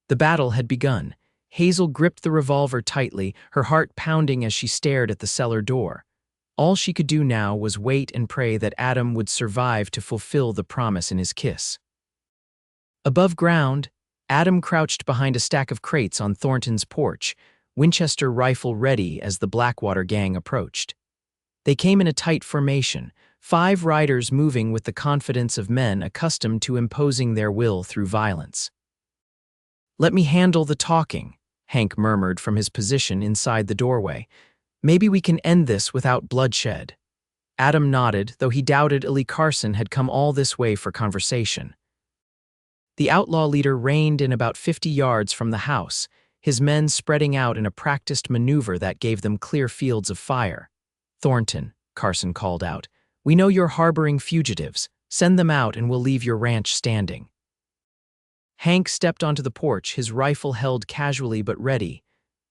The battle had begun. Hazel gripped the revolver tightly, her heart pounding as she stared at the cellar door. All she could do now was wait and pray that Adam would survive to fulfill the promise in his kiss. Above ground, Adam crouched behind a stack of crates on Thornton's porch, Winchester rifle ready as the Blackwater Gang approached. They came in a tight formation, 5 riders moving with the confidence of men accustomed to imposing their will through violence. "Let me handle the talking," Hank murmured from his position inside the doorway. "Maybe we can end this without bloodshed." Adam nodded, though he doubted Illy Carson had come all this way for conversation. The outlaw leader reined in about 50 yards from the house, his men spreading out in a practiced maneuver that gave them clear fields of fire. "Thornton," Carson called out, "we know you're harboring fugitives. Send them out and we'll leave your ranch standing." Hank stepped onto the porch, his rifle held casually but ready.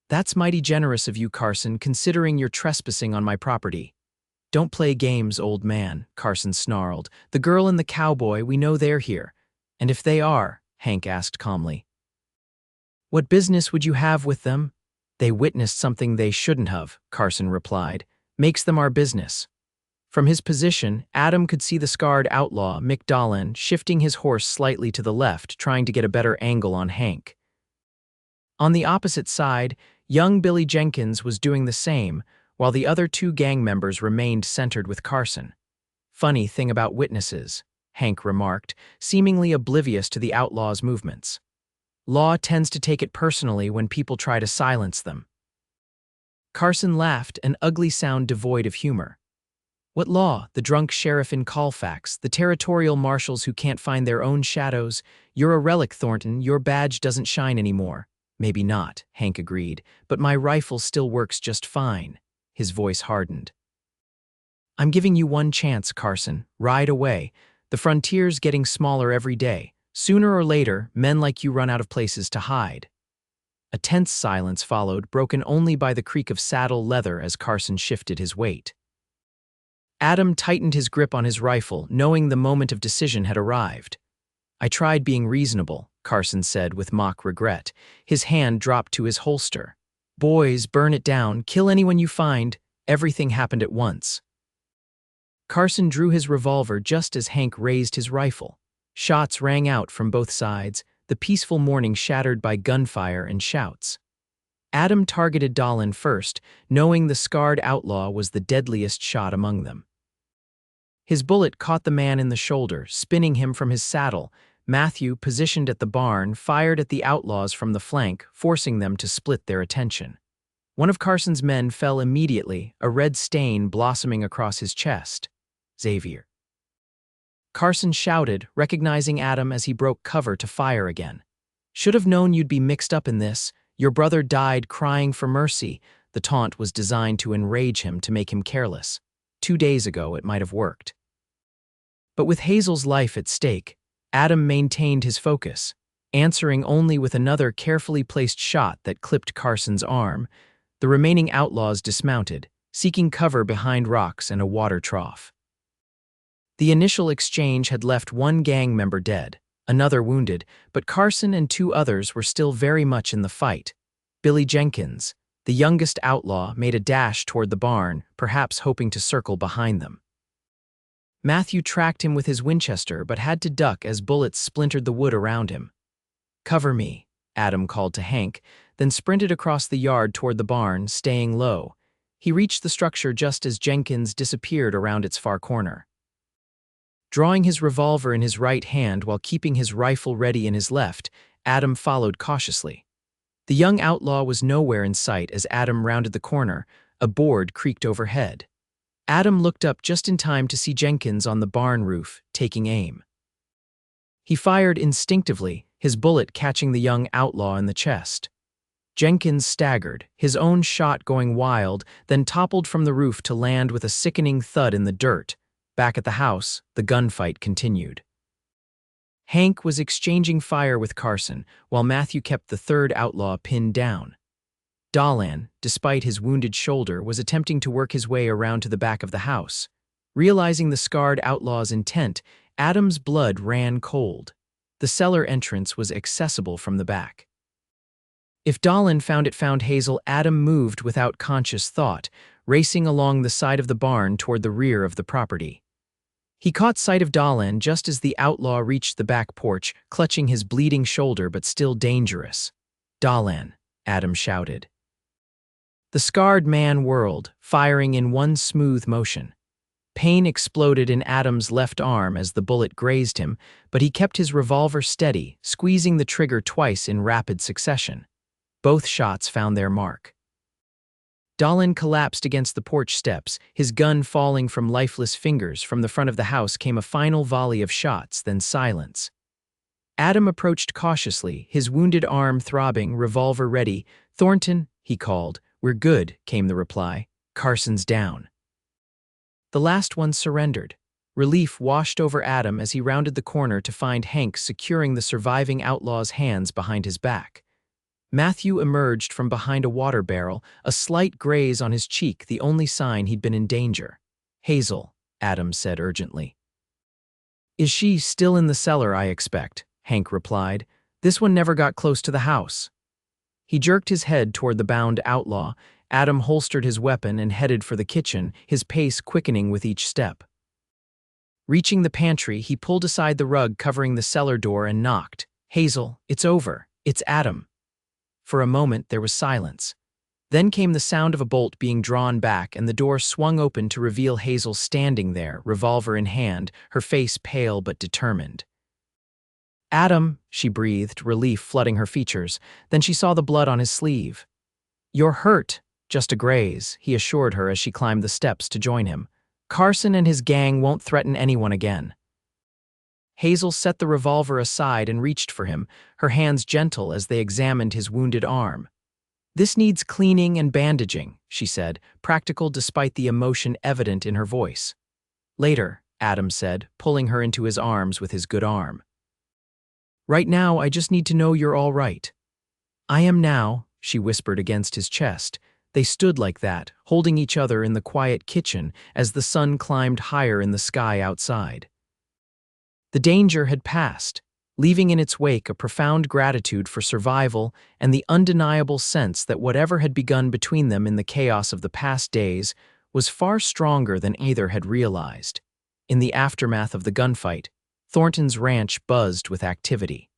"That's mighty generous of you, Carson, considering you're trespassing on my property." "Don't play games, old man," Carson snarled. "The girl and the cowboy, we know they're here." "And if they are?" Hank asked calmly. "What business would you have with them?" "They witnessed something they shouldn't have," Carson replied. "Makes them our business." From his position, Adam could see the scarred outlaw, Mick Dolan, shifting his horse slightly to the left, trying to get a better angle on Hank. On the opposite side, young Billy Jenkins was doing the same, while the other 2 gang members remained centered with Carson. "Funny thing about witnesses," Hank remarked, seemingly oblivious to the outlaw's movements. "Law tends to take it personally when people try to silence them." Carson laughed, an ugly sound devoid of humor. "What law? The drunk sheriff in Colfax, the territorial marshals who can't find their own shadows. You're a relic, Thornton. Your badge doesn't shine anymore." "Maybe not," Hank agreed, "but my rifle still works just fine." His voice hardened. "I'm giving you one chance, Carson. Ride away. The frontier's getting smaller every day. Sooner or later, men like you run out of places to hide." A tense silence followed, broken only by the creak of saddle leather as Carson shifted his weight. Adam tightened his grip on his rifle, knowing the moment of decision had arrived. "I tried being reasonable," Carson said with mock regret. His hand dropped to his holster. "Boys, burn it down, kill anyone you find." Everything happened at once. Carson drew his revolver just as Hank raised his rifle. Shots rang out from both sides, the peaceful morning shattered by gunfire and shouts. Adam targeted Dolan first, knowing the scarred outlaw was the deadliest shot among them. His bullet caught the man in the shoulder, spinning him from his saddle. Matthew, positioned at the barn, fired at the outlaws from the flank, forcing them to split their attention. One of Carson's men fell immediately, a red stain blossoming across his chest. "Xavier." Carson shouted, recognizing Adam as he broke cover to fire again. "Should have known you'd be mixed up in this. Your brother died crying for mercy." The taunt was designed to enrage him, to make him careless. 2 days ago, it might have worked. But with Hazel's life at stake, Adam maintained his focus. answering only with another carefully placed shot that clipped Carson's arm. The remaining outlaws dismounted, seeking cover behind rocks and a water trough. The initial exchange had left one gang member dead, another wounded, but Carson and two others were still very much in the fight. Billy Jenkins, the youngest outlaw, made a dash toward the barn, perhaps hoping to circle behind them. Matthew tracked him with his Winchester but had to duck as bullets splintered the wood around him. "Cover me," Adam called to Hank, then sprinted across the yard toward the barn, staying low. He reached the structure just as Jenkins disappeared around its far corner. Drawing his revolver in his right hand while keeping his rifle ready in his left, Adam followed cautiously. The young outlaw was nowhere in sight as Adam rounded the corner. A board creaked overhead. Adam looked up just in time to see Jenkins on the barn roof, taking aim. He fired instinctively, his bullet catching the young outlaw in the chest. Jenkins staggered, his own shot going wild, then toppled from the roof to land with a sickening thud in the dirt. Back at the house, the gunfight continued. Hank was exchanging fire with Carson, while Matthew kept the third outlaw pinned down. Dahlan, despite his wounded shoulder, was attempting to work his way around to the back of the house. Realizing the scarred outlaw's intent, Adam's blood ran cold. The cellar entrance was accessible from the back. If Dahlan found Hazel, Adam moved without conscious thought, racing along the side of the barn toward the rear of the property. He caught sight of Dahlan just as the outlaw reached the back porch, clutching his bleeding shoulder but still dangerous. "Dahlan," Adam shouted. The scarred man whirled, firing in one smooth motion. Pain exploded in Adam's left arm as the bullet grazed him, but he kept his revolver steady, squeezing the trigger twice in rapid succession. Both shots found their mark. Dahlan collapsed against the porch steps, his gun falling from lifeless fingers. From the front of the house came a final volley of shots, then silence. Adam approached cautiously, his wounded arm throbbing, revolver ready. "Thornton," he called. "We're good," came the reply. "Carson's down." The last one surrendered. Relief washed over Adam as he rounded the corner to find Hank securing the surviving outlaw's hands behind his back. Matthew emerged from behind a water barrel, a slight graze on his cheek, the only sign he'd been in danger. "Hazel," Adam said urgently. "Is she still in the cellar, I expect?" Hank replied. "This one never got close to the house." He jerked his head toward the bound outlaw. Adam holstered his weapon and headed for the kitchen, his pace quickening with each step. Reaching the pantry, he pulled aside the rug covering the cellar door and knocked. "Hazel, it's over. It's Adam." For a moment, there was silence. Then came the sound of a bolt being drawn back, and the door swung open to reveal Hazel standing there, revolver in hand, her face pale but determined. "Adam," she breathed, relief flooding her features. Then she saw the blood on his sleeve. "You're hurt. Just a graze," he assured her as she climbed the steps to join him. "Carson and his gang won't threaten anyone again." Hazel set the revolver aside and reached for him, her hands gentle as they examined his wounded arm. "This needs cleaning and bandaging," she said, practical despite the emotion evident in her voice. "Later," Adam said, pulling her into his arms with his good arm. "Right now, I just need to know you're all right." "I am now," she whispered against his chest. They stood like that, holding each other in the quiet kitchen as the sun climbed higher in the sky outside. The danger had passed, leaving in its wake a profound gratitude for survival and the undeniable sense that whatever had begun between them in the chaos of the past days was far stronger than either had realized. In the aftermath of the gunfight, Thornton's ranch buzzed with activity.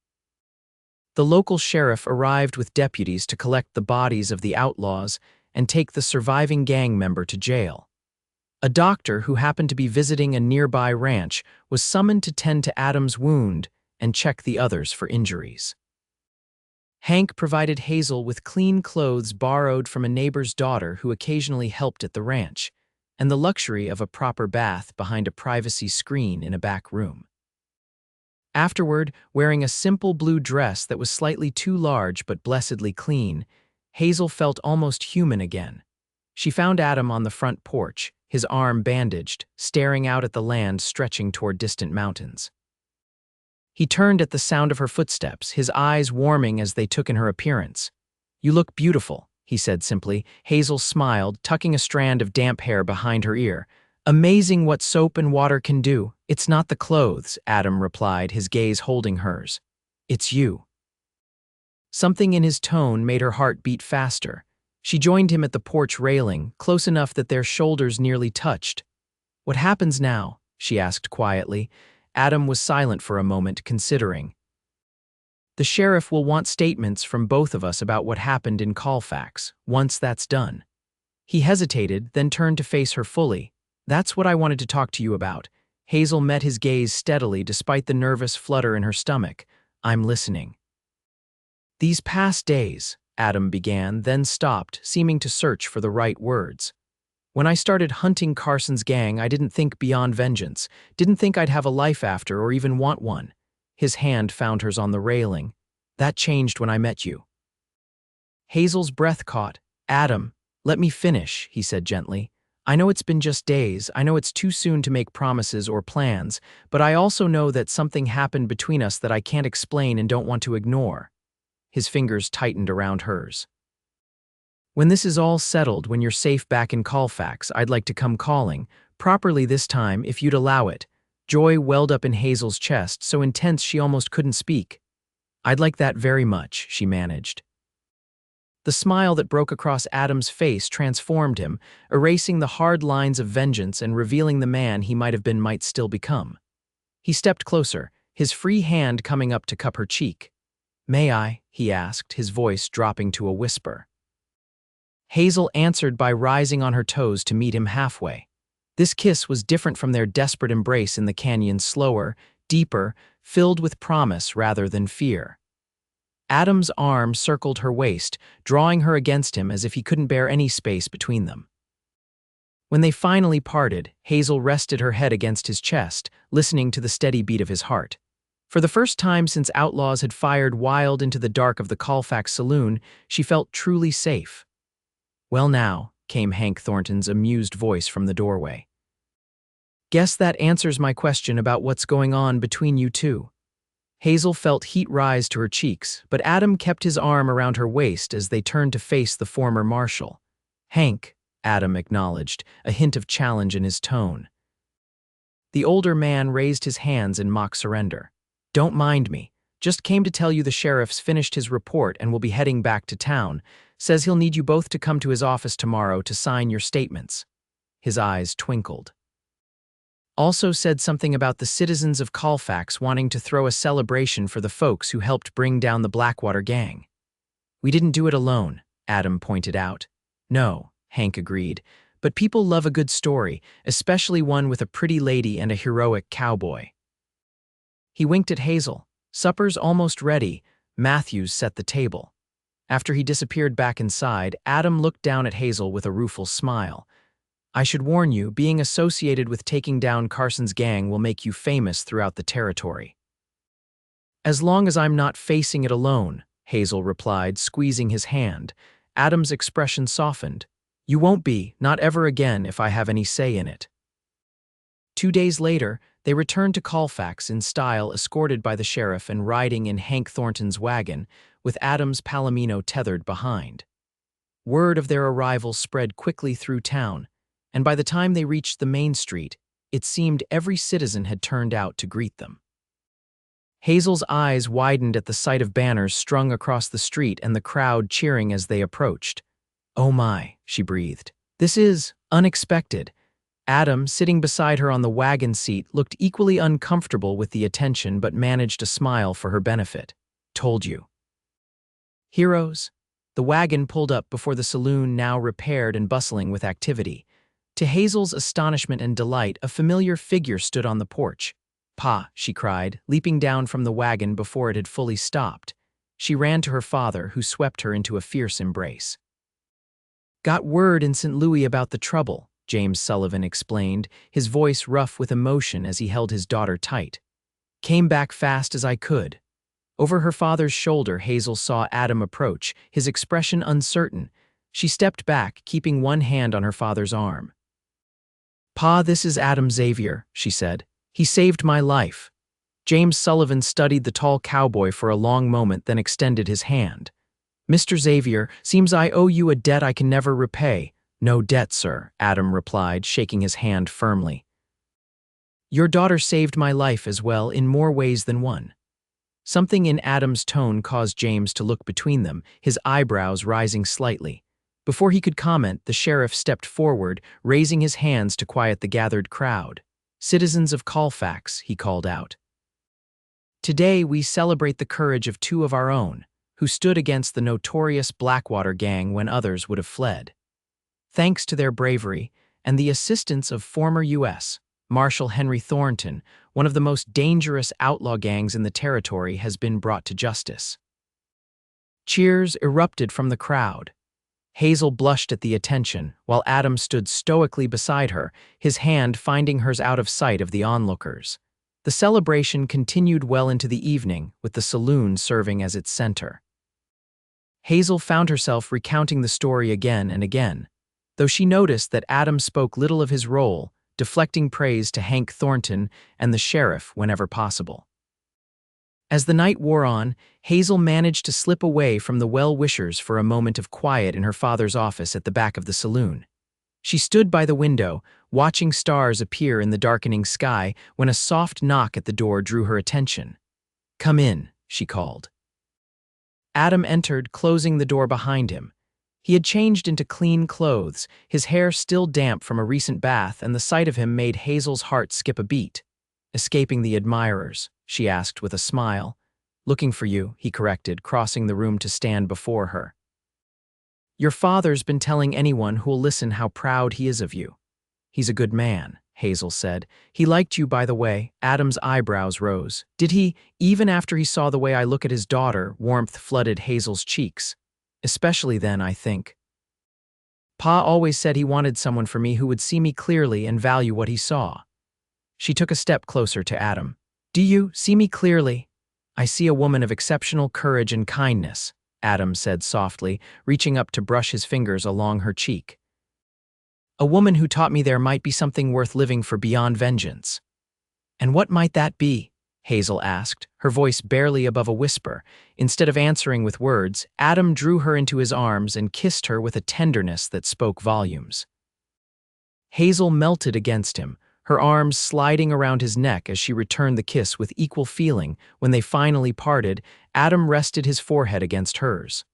The local sheriff arrived with deputies to collect the bodies of the outlaws and take the surviving gang member to jail. A doctor who happened to be visiting a nearby ranch was summoned to tend to Adam's wound and check the others for injuries. Hank provided Hazel with clean clothes borrowed from a neighbor's daughter who occasionally helped at the ranch, and the luxury of a proper bath behind a privacy screen in a back room. Afterward, wearing a simple blue dress that was slightly too large but blessedly clean, Hazel felt almost human again. She found Adam on the front porch, his arm bandaged, staring out at the land stretching toward distant mountains. He turned at the sound of her footsteps, his eyes warming as they took in her appearance. "You look beautiful," he said simply. Hazel smiled, tucking a strand of damp hair behind her ear. "Amazing what soap and water can do." "It's not the clothes," Adam replied, his gaze holding hers. "It's you." Something in his tone made her heart beat faster. She joined him at the porch railing, close enough that their shoulders nearly touched. "What happens now?" she asked quietly. Adam was silent for a moment, considering. "The sheriff will want statements from both of us about what happened in Colfax, once that's done." He hesitated, then turned to face her fully. "That's what I wanted to talk to you about." Hazel met his gaze steadily despite the nervous flutter in her stomach. "I'm listening." "These past days," Adam began, then stopped, seeming to search for the right words. "When I started hunting Carson's gang, I didn't think beyond vengeance, didn't think I'd have a life after or even want one." His hand found hers on the railing. "That changed when I met you." Hazel's breath caught. "Adam, let me finish," he said gently. "I know it's been just days, I know it's too soon to make promises or plans, but I also know that something happened between us that I can't explain and don't want to ignore." His fingers tightened around hers. "When this is all settled, when you're safe back in Colfax, I'd like to come calling, properly this time, if you'd allow it." Joy welled up in Hazel's chest, so intense she almost couldn't speak. "I'd like that very much," she managed. The smile that broke across Adam's face transformed him, erasing the hard lines of vengeance and revealing the man he might have been might still become. He stepped closer, his free hand coming up to cup her cheek. "May I?" he asked, his voice dropping to a whisper. Hazel answered by rising on her toes to meet him halfway. This kiss was different from their desperate embrace in the canyon, slower, deeper, filled with promise rather than fear. Adam's arm circled her waist, drawing her against him as if he couldn't bear any space between them. When they finally parted, Hazel rested her head against his chest, listening to the steady beat of his heart. For the first time since Outlaws had fired wild into the dark of the Colfax saloon, she felt truly safe. "Well now," came Hank Thornton's amused voice from the doorway. "Guess that answers my question about what's going on between you two." Hazel felt heat rise to her cheeks, but Adam kept his arm around her waist as they turned to face the former marshal. "Hank," Adam acknowledged, a hint of challenge in his tone. The older man raised his hands in mock surrender. "Don't mind me. Just came to tell you the sheriff's finished his report and will be heading back to town. Says he'll need you both to come to his office tomorrow to sign your statements." His eyes twinkled. "Also said something about the citizens of Colfax wanting to throw a celebration for the folks who helped bring down the Blackwater Gang." "We didn't do it alone," Adam pointed out. "No," Hank agreed, "but people love a good story, especially one with a pretty lady and a heroic cowboy." He winked at Hazel. "Supper's almost ready." Matthews set the table. After he disappeared back inside, Adam looked down at Hazel with a rueful smile. "I should warn you, being associated with taking down Carson's gang will make you famous throughout the territory." "As long as I'm not facing it alone," Hazel replied, squeezing his hand. Adam's expression softened. "You won't be, not ever again, if I have any say in it." 2 days later, they returned to Colfax in style, escorted by the sheriff and riding in Hank Thornton's wagon, with Adam's Palomino tethered behind. Word of their arrival spread quickly through town, and by the time they reached the main street, it seemed every citizen had turned out to greet them. Hazel's eyes widened at the sight of banners strung across the street and the crowd cheering as they approached. "Oh my," she breathed. "This is unexpected." Adam, sitting beside her on the wagon seat, looked equally uncomfortable with the attention but managed a smile for her benefit. "Told you." "Heroes?" The wagon pulled up before the saloon, now repaired and bustling with activity. To Hazel's astonishment and delight, a familiar figure stood on the porch. "Pa," she cried, leaping down from the wagon before it had fully stopped. She ran to her father, who swept her into a fierce embrace. "Got word in St. Louis about the trouble," James Sullivan explained, his voice rough with emotion as he held his daughter tight. "Came back fast as I could." Over her father's shoulder, Hazel saw Adam approach, his expression uncertain. She stepped back, keeping one hand on her father's arm. "Pa, this is Adam Xavier," she said. "He saved my life." James Sullivan studied the tall cowboy for a long moment, then extended his hand. "Mr. Xavier, seems I owe you a debt I can never repay." "No debt, sir," Adam replied, shaking his hand firmly. "Your daughter saved my life as well, in more ways than one." Something in Adam's tone caused James to look between them, his eyebrows rising slightly. Before he could comment, the sheriff stepped forward, raising his hands to quiet the gathered crowd. "Citizens of Colfax," he called out. "Today we celebrate the courage of two of our own, who stood against the notorious Blackwater Gang when others would have fled. Thanks to their bravery and the assistance of former U.S. Marshal Henry Thornton, one of the most dangerous outlaw gangs in the territory has been brought to justice." Cheers erupted from the crowd. Hazel blushed at the attention, while Adam stood stoically beside her, his hand finding hers out of sight of the onlookers. The celebration continued well into the evening, with the saloon serving as its center. Hazel found herself recounting the story again and again, though she noticed that Adam spoke little of his role, deflecting praise to Hank Thornton and the sheriff whenever possible. As the night wore on, Hazel managed to slip away from the well-wishers for a moment of quiet in her father's office at the back of the saloon. She stood by the window, watching stars appear in the darkening sky, when a soft knock at the door drew her attention. "Come in," she called. Adam entered, closing the door behind him. He had changed into clean clothes, his hair still damp from a recent bath, and the sight of him made Hazel's heart skip a beat. "Escaping the admirers?" she asked with a smile. "Looking for you," he corrected, crossing the room to stand before her. "Your father's been telling anyone who'll listen how proud he is of you." "He's a good man," Hazel said. "He liked you, by the way." Adam's eyebrows rose. "Did he, even after he saw the way I look at his daughter?" Warmth flooded Hazel's cheeks. "Especially then, I think. Pa always said he wanted someone for me who would see me clearly and value what he saw." She took a step closer to Adam. "Do you see me clearly?" "I see a woman of exceptional courage and kindness," Adam said softly, reaching up to brush his fingers along her cheek. "A woman who taught me there might be something worth living for beyond vengeance." "And what might that be?" Hazel asked, her voice barely above a whisper. Instead of answering with words, Adam drew her into his arms and kissed her with a tenderness that spoke volumes. Hazel melted against him, her arms sliding around his neck as she returned the kiss with equal feeling. When they finally parted, Adam rested his forehead against hers.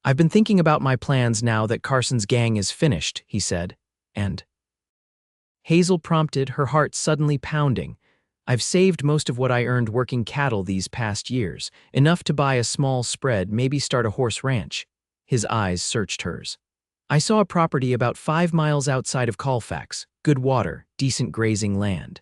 "I've been thinking about my plans now that Carson's gang is finished," he said. "And?" Hazel prompted, her heart suddenly pounding. "I've saved most of what I earned working cattle these past years, enough to buy a small spread, maybe start a horse ranch." His eyes searched hers. "I saw a property about 5 miles outside of Colfax, good water, decent grazing land.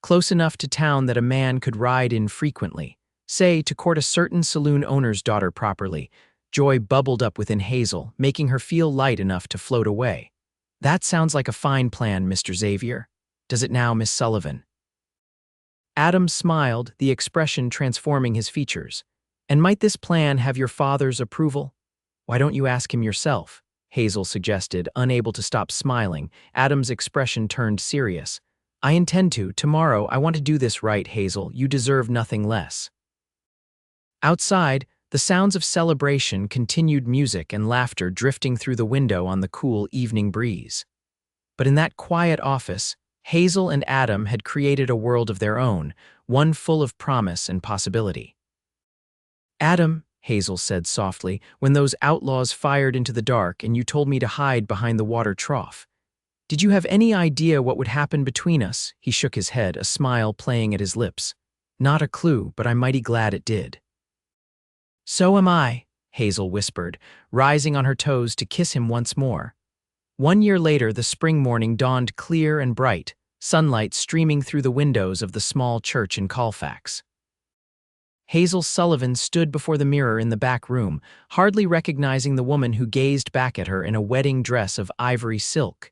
Close enough to town that a man could ride in frequently, say to court a certain saloon owner's daughter properly." Joy bubbled up within Hazel, making her feel light enough to float away. "That sounds like a fine plan, Mr. Xavier. Does it now, Miss Sullivan?" Adam smiled, the expression transforming his features. "And might this plan have your father's approval?" "Why don't you ask him yourself?" Hazel suggested, unable to stop smiling. Adam's expression turned serious. "I intend to. Tomorrow. I want to do this right, Hazel. You deserve nothing less." Outside, the sounds of celebration continued, music and laughter drifting through the window on the cool evening breeze. But in that quiet office, Hazel and Adam had created a world of their own, one full of promise and possibility. "Adam," Hazel said softly, "when those outlaws fired into the dark and you told me to hide behind the water trough, did you have any idea what would happen between us?" He shook his head, a smile playing at his lips. "Not a clue, but I'm mighty glad it did." "So am I," Hazel whispered, rising on her toes to kiss him once more. 1 year later, the spring morning dawned clear and bright, sunlight streaming through the windows of the small church in Colfax. Hazel Sullivan stood before the mirror in the back room, hardly recognizing the woman who gazed back at her in a wedding dress of ivory silk.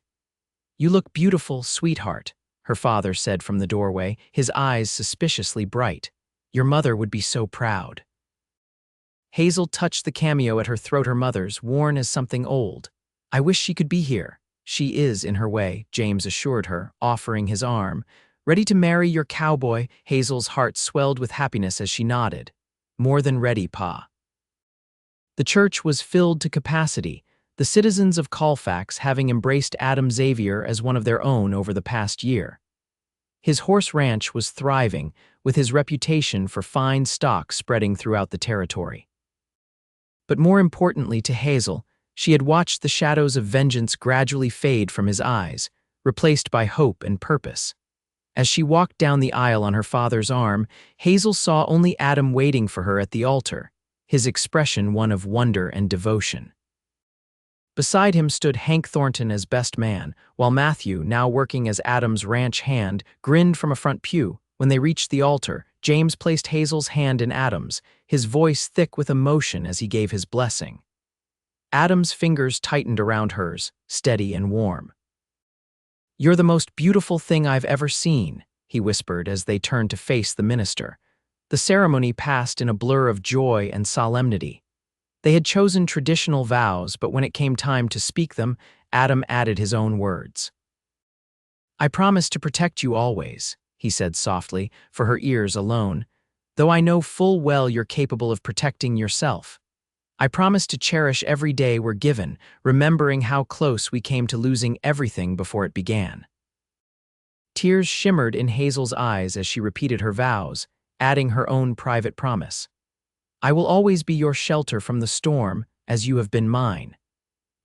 "You look beautiful, sweetheart," her father said from the doorway, his eyes suspiciously bright. "Your mother would be so proud." Hazel touched the cameo at her throat, her mother's, worn as something old. "I wish she could be here." "She is, in her way," James assured her, offering his arm. Ready to marry your cowboy? Hazel's heart swelled with happiness as she nodded. More than ready, Pa. The church was filled to capacity, the citizens of Colfax having embraced Adam Xavier as one of their own over the past year. His horse ranch was thriving, with his reputation for fine stock spreading throughout the territory. But more importantly to Hazel, she had watched the shadows of vengeance gradually fade from his eyes, replaced by hope and purpose. As she walked down the aisle on her father's arm, Hazel saw only Adam waiting for her at the altar, his expression one of wonder and devotion. Beside him stood Hank Thornton as best man, while Matthew, now working as Adam's ranch hand, grinned from a front pew. When they reached the altar, James placed Hazel's hand in Adam's, his voice thick with emotion as he gave his blessing. Adam's fingers tightened around hers, steady and warm. "You're the most beautiful thing I've ever seen," he whispered as they turned to face the minister. The ceremony passed in a blur of joy and solemnity. They had chosen traditional vows, but when it came time to speak them, Adam added his own words. "I promise to protect you always," he said softly, for her ears alone, "though I know full well you're capable of protecting yourself. I promise to cherish every day we're given, remembering how close we came to losing everything before it began." Tears shimmered in Hazel's eyes as she repeated her vows, adding her own private promise. "I will always be your shelter from the storm, as you have been mine."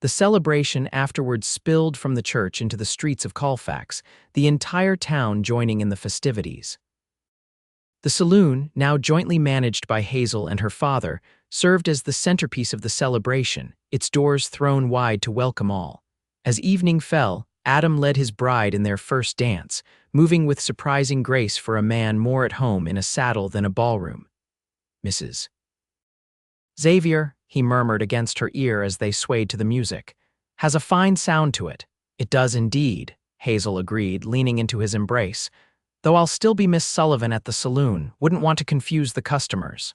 The celebration afterwards spilled from the church into the streets of Colfax, the entire town joining in the festivities. The saloon, now jointly managed by Hazel and her father, served as the centerpiece of the celebration, its doors thrown wide to welcome all. As evening fell, Adam led his bride in their first dance, moving with surprising grace for a man more at home in a saddle than a ballroom. "Mrs. Xavier," he murmured against her ear as they swayed to the music, "has a fine sound to it." "It does indeed," Hazel agreed, leaning into his embrace, "though I'll still be Miss Sullivan at the saloon, wouldn't want to confuse the customers."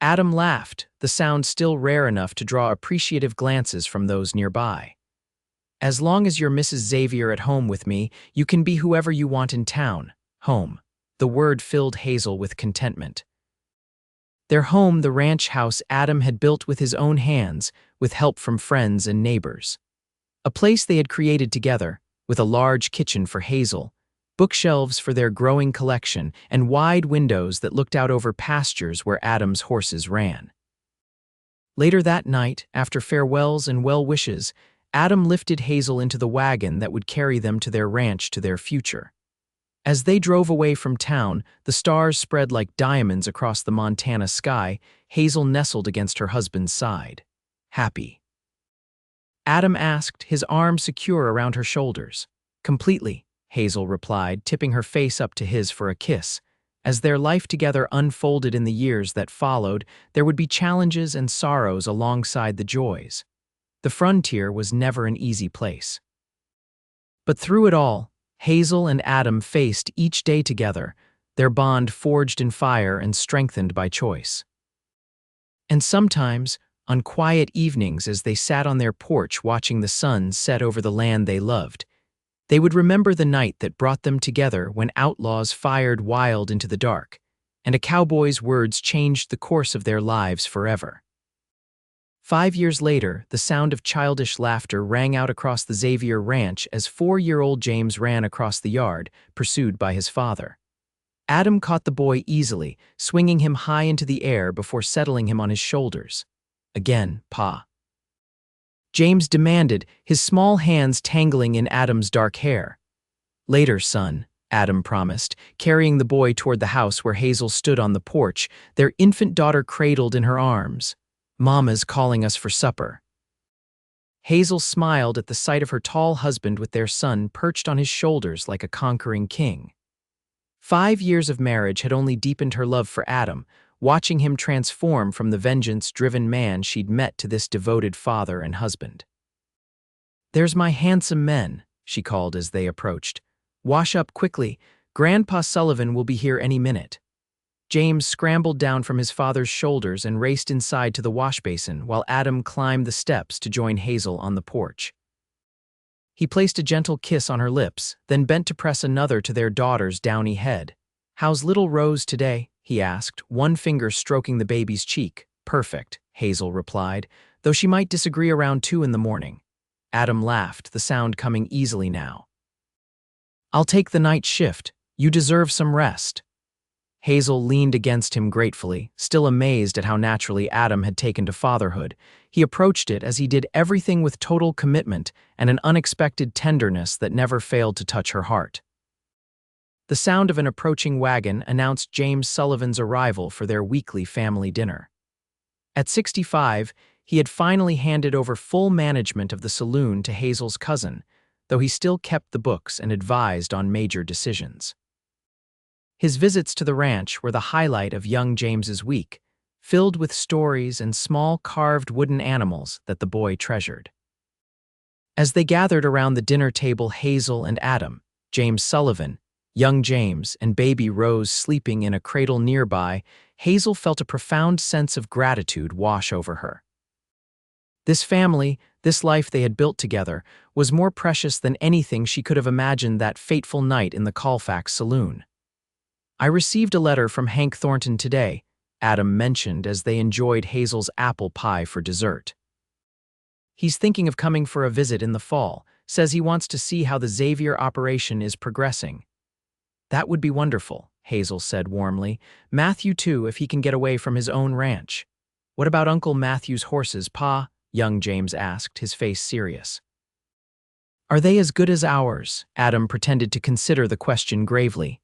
Adam laughed, the sound still rare enough to draw appreciative glances from those nearby. "As long as you're Mrs. Xavier at home with me, you can be whoever you want in town." Home. The word filled Hazel with contentment. Their home, the ranch house Adam had built with his own hands, with help from friends and neighbors. A place they had created together, with a large kitchen for Hazel, bookshelves for their growing collection, and wide windows that looked out over pastures where Adam's horses ran. Later that night, after farewells and well wishes, Adam lifted Hazel into the wagon that would carry them to their ranch to their future. As they drove away from town, the stars spread like diamonds across the Montana sky. Hazel nestled against her husband's side. "Happy?" Adam asked, his arm secure around her shoulders. "Completely," Hazel replied, tipping her face up to his for a kiss. As their life together unfolded in the years that followed, there would be challenges and sorrows alongside the joys. The frontier was never an easy place. But through it all, Hazel and Adam faced each day together, their bond forged in fire and strengthened by choice. And sometimes, on quiet evenings as they sat on their porch watching the sun set over the land they loved, they would remember the night that brought them together when outlaws fired wild into the dark, and a cowboy's words changed the course of their lives forever. 5 years later, the sound of childish laughter rang out across the Xavier ranch as 4-year-old James ran across the yard, pursued by his father. Adam caught the boy easily, swinging him high into the air before settling him on his shoulders. "Again, Pa." James demanded, his small hands tangling in Adam's dark hair. "Later, son," Adam promised, carrying the boy toward the house where Hazel stood on the porch, their infant daughter cradled in her arms. "Mama's calling us for supper." Hazel smiled at the sight of her tall husband with their son perched on his shoulders like a conquering king. 5 years of marriage had only deepened her love for Adam, watching him transform from the vengeance-driven man she'd met to this devoted father and husband. "There's my handsome men," she called as they approached. "Wash up quickly. Grandpa Sullivan will be here any minute." James scrambled down from his father's shoulders and raced inside to the wash basin while Adam climbed the steps to join Hazel on the porch. He placed a gentle kiss on her lips, then bent to press another to their daughter's downy head. "How's little Rose today?" he asked, one finger stroking the baby's cheek. "Perfect," Hazel replied, though she might disagree around 2 in the morning. Adam laughed, the sound coming easily now. "I'll take the night shift. You deserve some rest." Hazel leaned against him gratefully, still amazed at how naturally Adam had taken to fatherhood. He approached it as he did everything with total commitment and an unexpected tenderness that never failed to touch her heart. The sound of an approaching wagon announced James Sullivan's arrival for their weekly family dinner. At 65, he had finally handed over full management of the saloon to Hazel's cousin, though he still kept the books and advised on major decisions. His visits to the ranch were the highlight of young James's week, filled with stories and small carved wooden animals that the boy treasured. As they gathered around the dinner table, Hazel and Adam, James Sullivan, young James, and baby Rose sleeping in a cradle nearby, Hazel felt a profound sense of gratitude wash over her. This family, this life they had built together, was more precious than anything she could have imagined that fateful night in the Colfax saloon. "I received a letter from Hank Thornton today," Adam mentioned as they enjoyed Hazel's apple pie for dessert. "He's thinking of coming for a visit in the fall, says he wants to see how the Xavier operation is progressing." "That would be wonderful," Hazel said warmly. "Matthew too, if he can get away from his own ranch." "What about Uncle Matthew's horses, Pa?" young James asked, his face serious. "Are they as good as ours?" Adam pretended to consider the question gravely.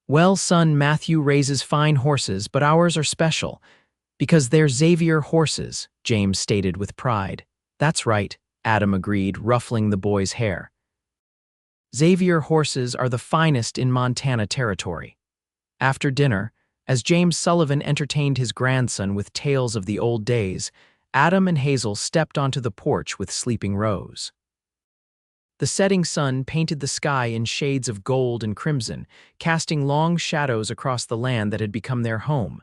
"Well, son, Matthew raises fine horses, but ours are special, because they're Xavier horses," James stated with pride. "That's right," Adam agreed, ruffling the boy's hair. "Xavier horses are the finest in Montana territory." After dinner, as James Sullivan entertained his grandson with tales of the old days, Adam and Hazel stepped onto the porch with sleeping Rose. The setting sun painted the sky in shades of gold and crimson, casting long shadows across the land that had become their home.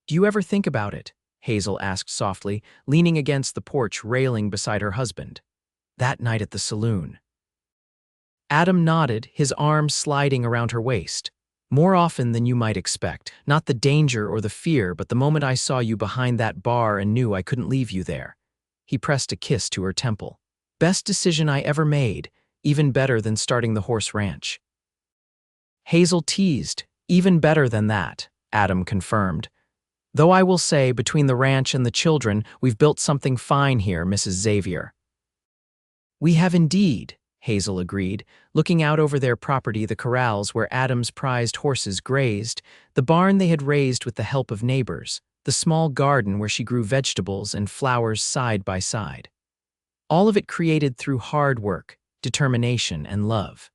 "Do you ever think about it?" Hazel asked softly, leaning against the porch railing beside her husband. "That night at the saloon." Adam nodded, his arms sliding around her waist. "More often than you might expect. Not the danger or the fear, but the moment I saw you behind that bar and knew I couldn't leave you there." He pressed a kiss to her temple. "Best decision I ever made, even better than starting the horse ranch." Hazel teased. "Even better than that," Adam confirmed. "Though I will say, between the ranch and the children, we've built something fine here, Mrs. Xavier." "We have indeed," Hazel agreed, looking out over their property, the corrals where Adam's prized horses grazed, the barn they had raised with the help of neighbors, the small garden where she grew vegetables and flowers side by side. All of it created through hard work, determination, and love.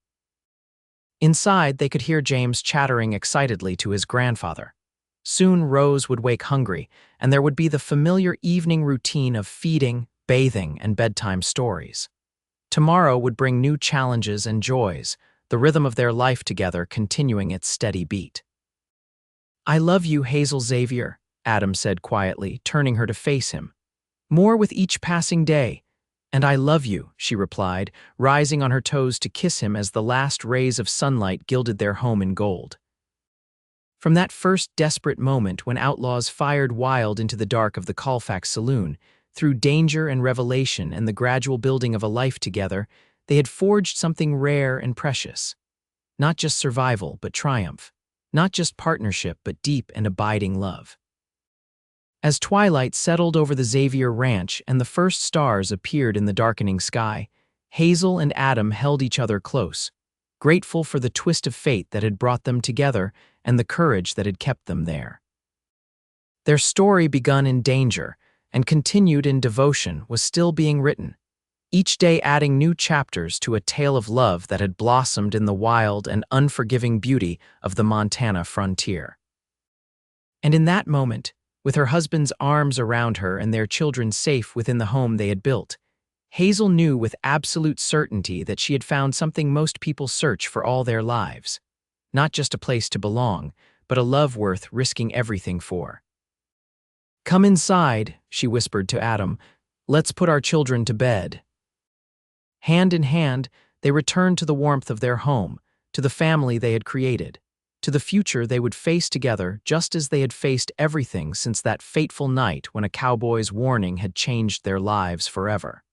Inside, they could hear James chattering excitedly to his grandfather. Soon Rose would wake hungry, and there would be the familiar evening routine of feeding, bathing, and bedtime stories. Tomorrow would bring new challenges and joys, the rhythm of their life together continuing its steady beat. "I love you, Hazel Xavier," Adam said quietly, turning her to face him. "More with each passing day." "And I love you," she replied, rising on her toes to kiss him as the last rays of sunlight gilded their home in gold. From that first desperate moment when Outlaws fired wild into the dark of the Colfax saloon, through danger and revelation and the gradual building of a life together, they had forged something rare and precious. Not just survival, but triumph. Not just partnership, but deep and abiding love. As twilight settled over the Xavier Ranch and the first stars appeared in the darkening sky, Hazel and Adam held each other close, grateful for the twist of fate that had brought them together and the courage that had kept them there. Their story, begun in danger and continued in devotion, was still being written, each day adding new chapters to a tale of love that had blossomed in the wild and unforgiving beauty of the Montana frontier. And in that moment, with her husband's arms around her and their children safe within the home they had built, Hazel knew with absolute certainty that she had found something most people search for all their lives. Not just a place to belong, but a love worth risking everything for. "Come inside," she whispered to Adam. "Let's put our children to bed." Hand in hand, they returned to the warmth of their home, to the family they had created, to the future they would face together just as they had faced everything since that fateful night when a cowboy's warning had changed their lives forever.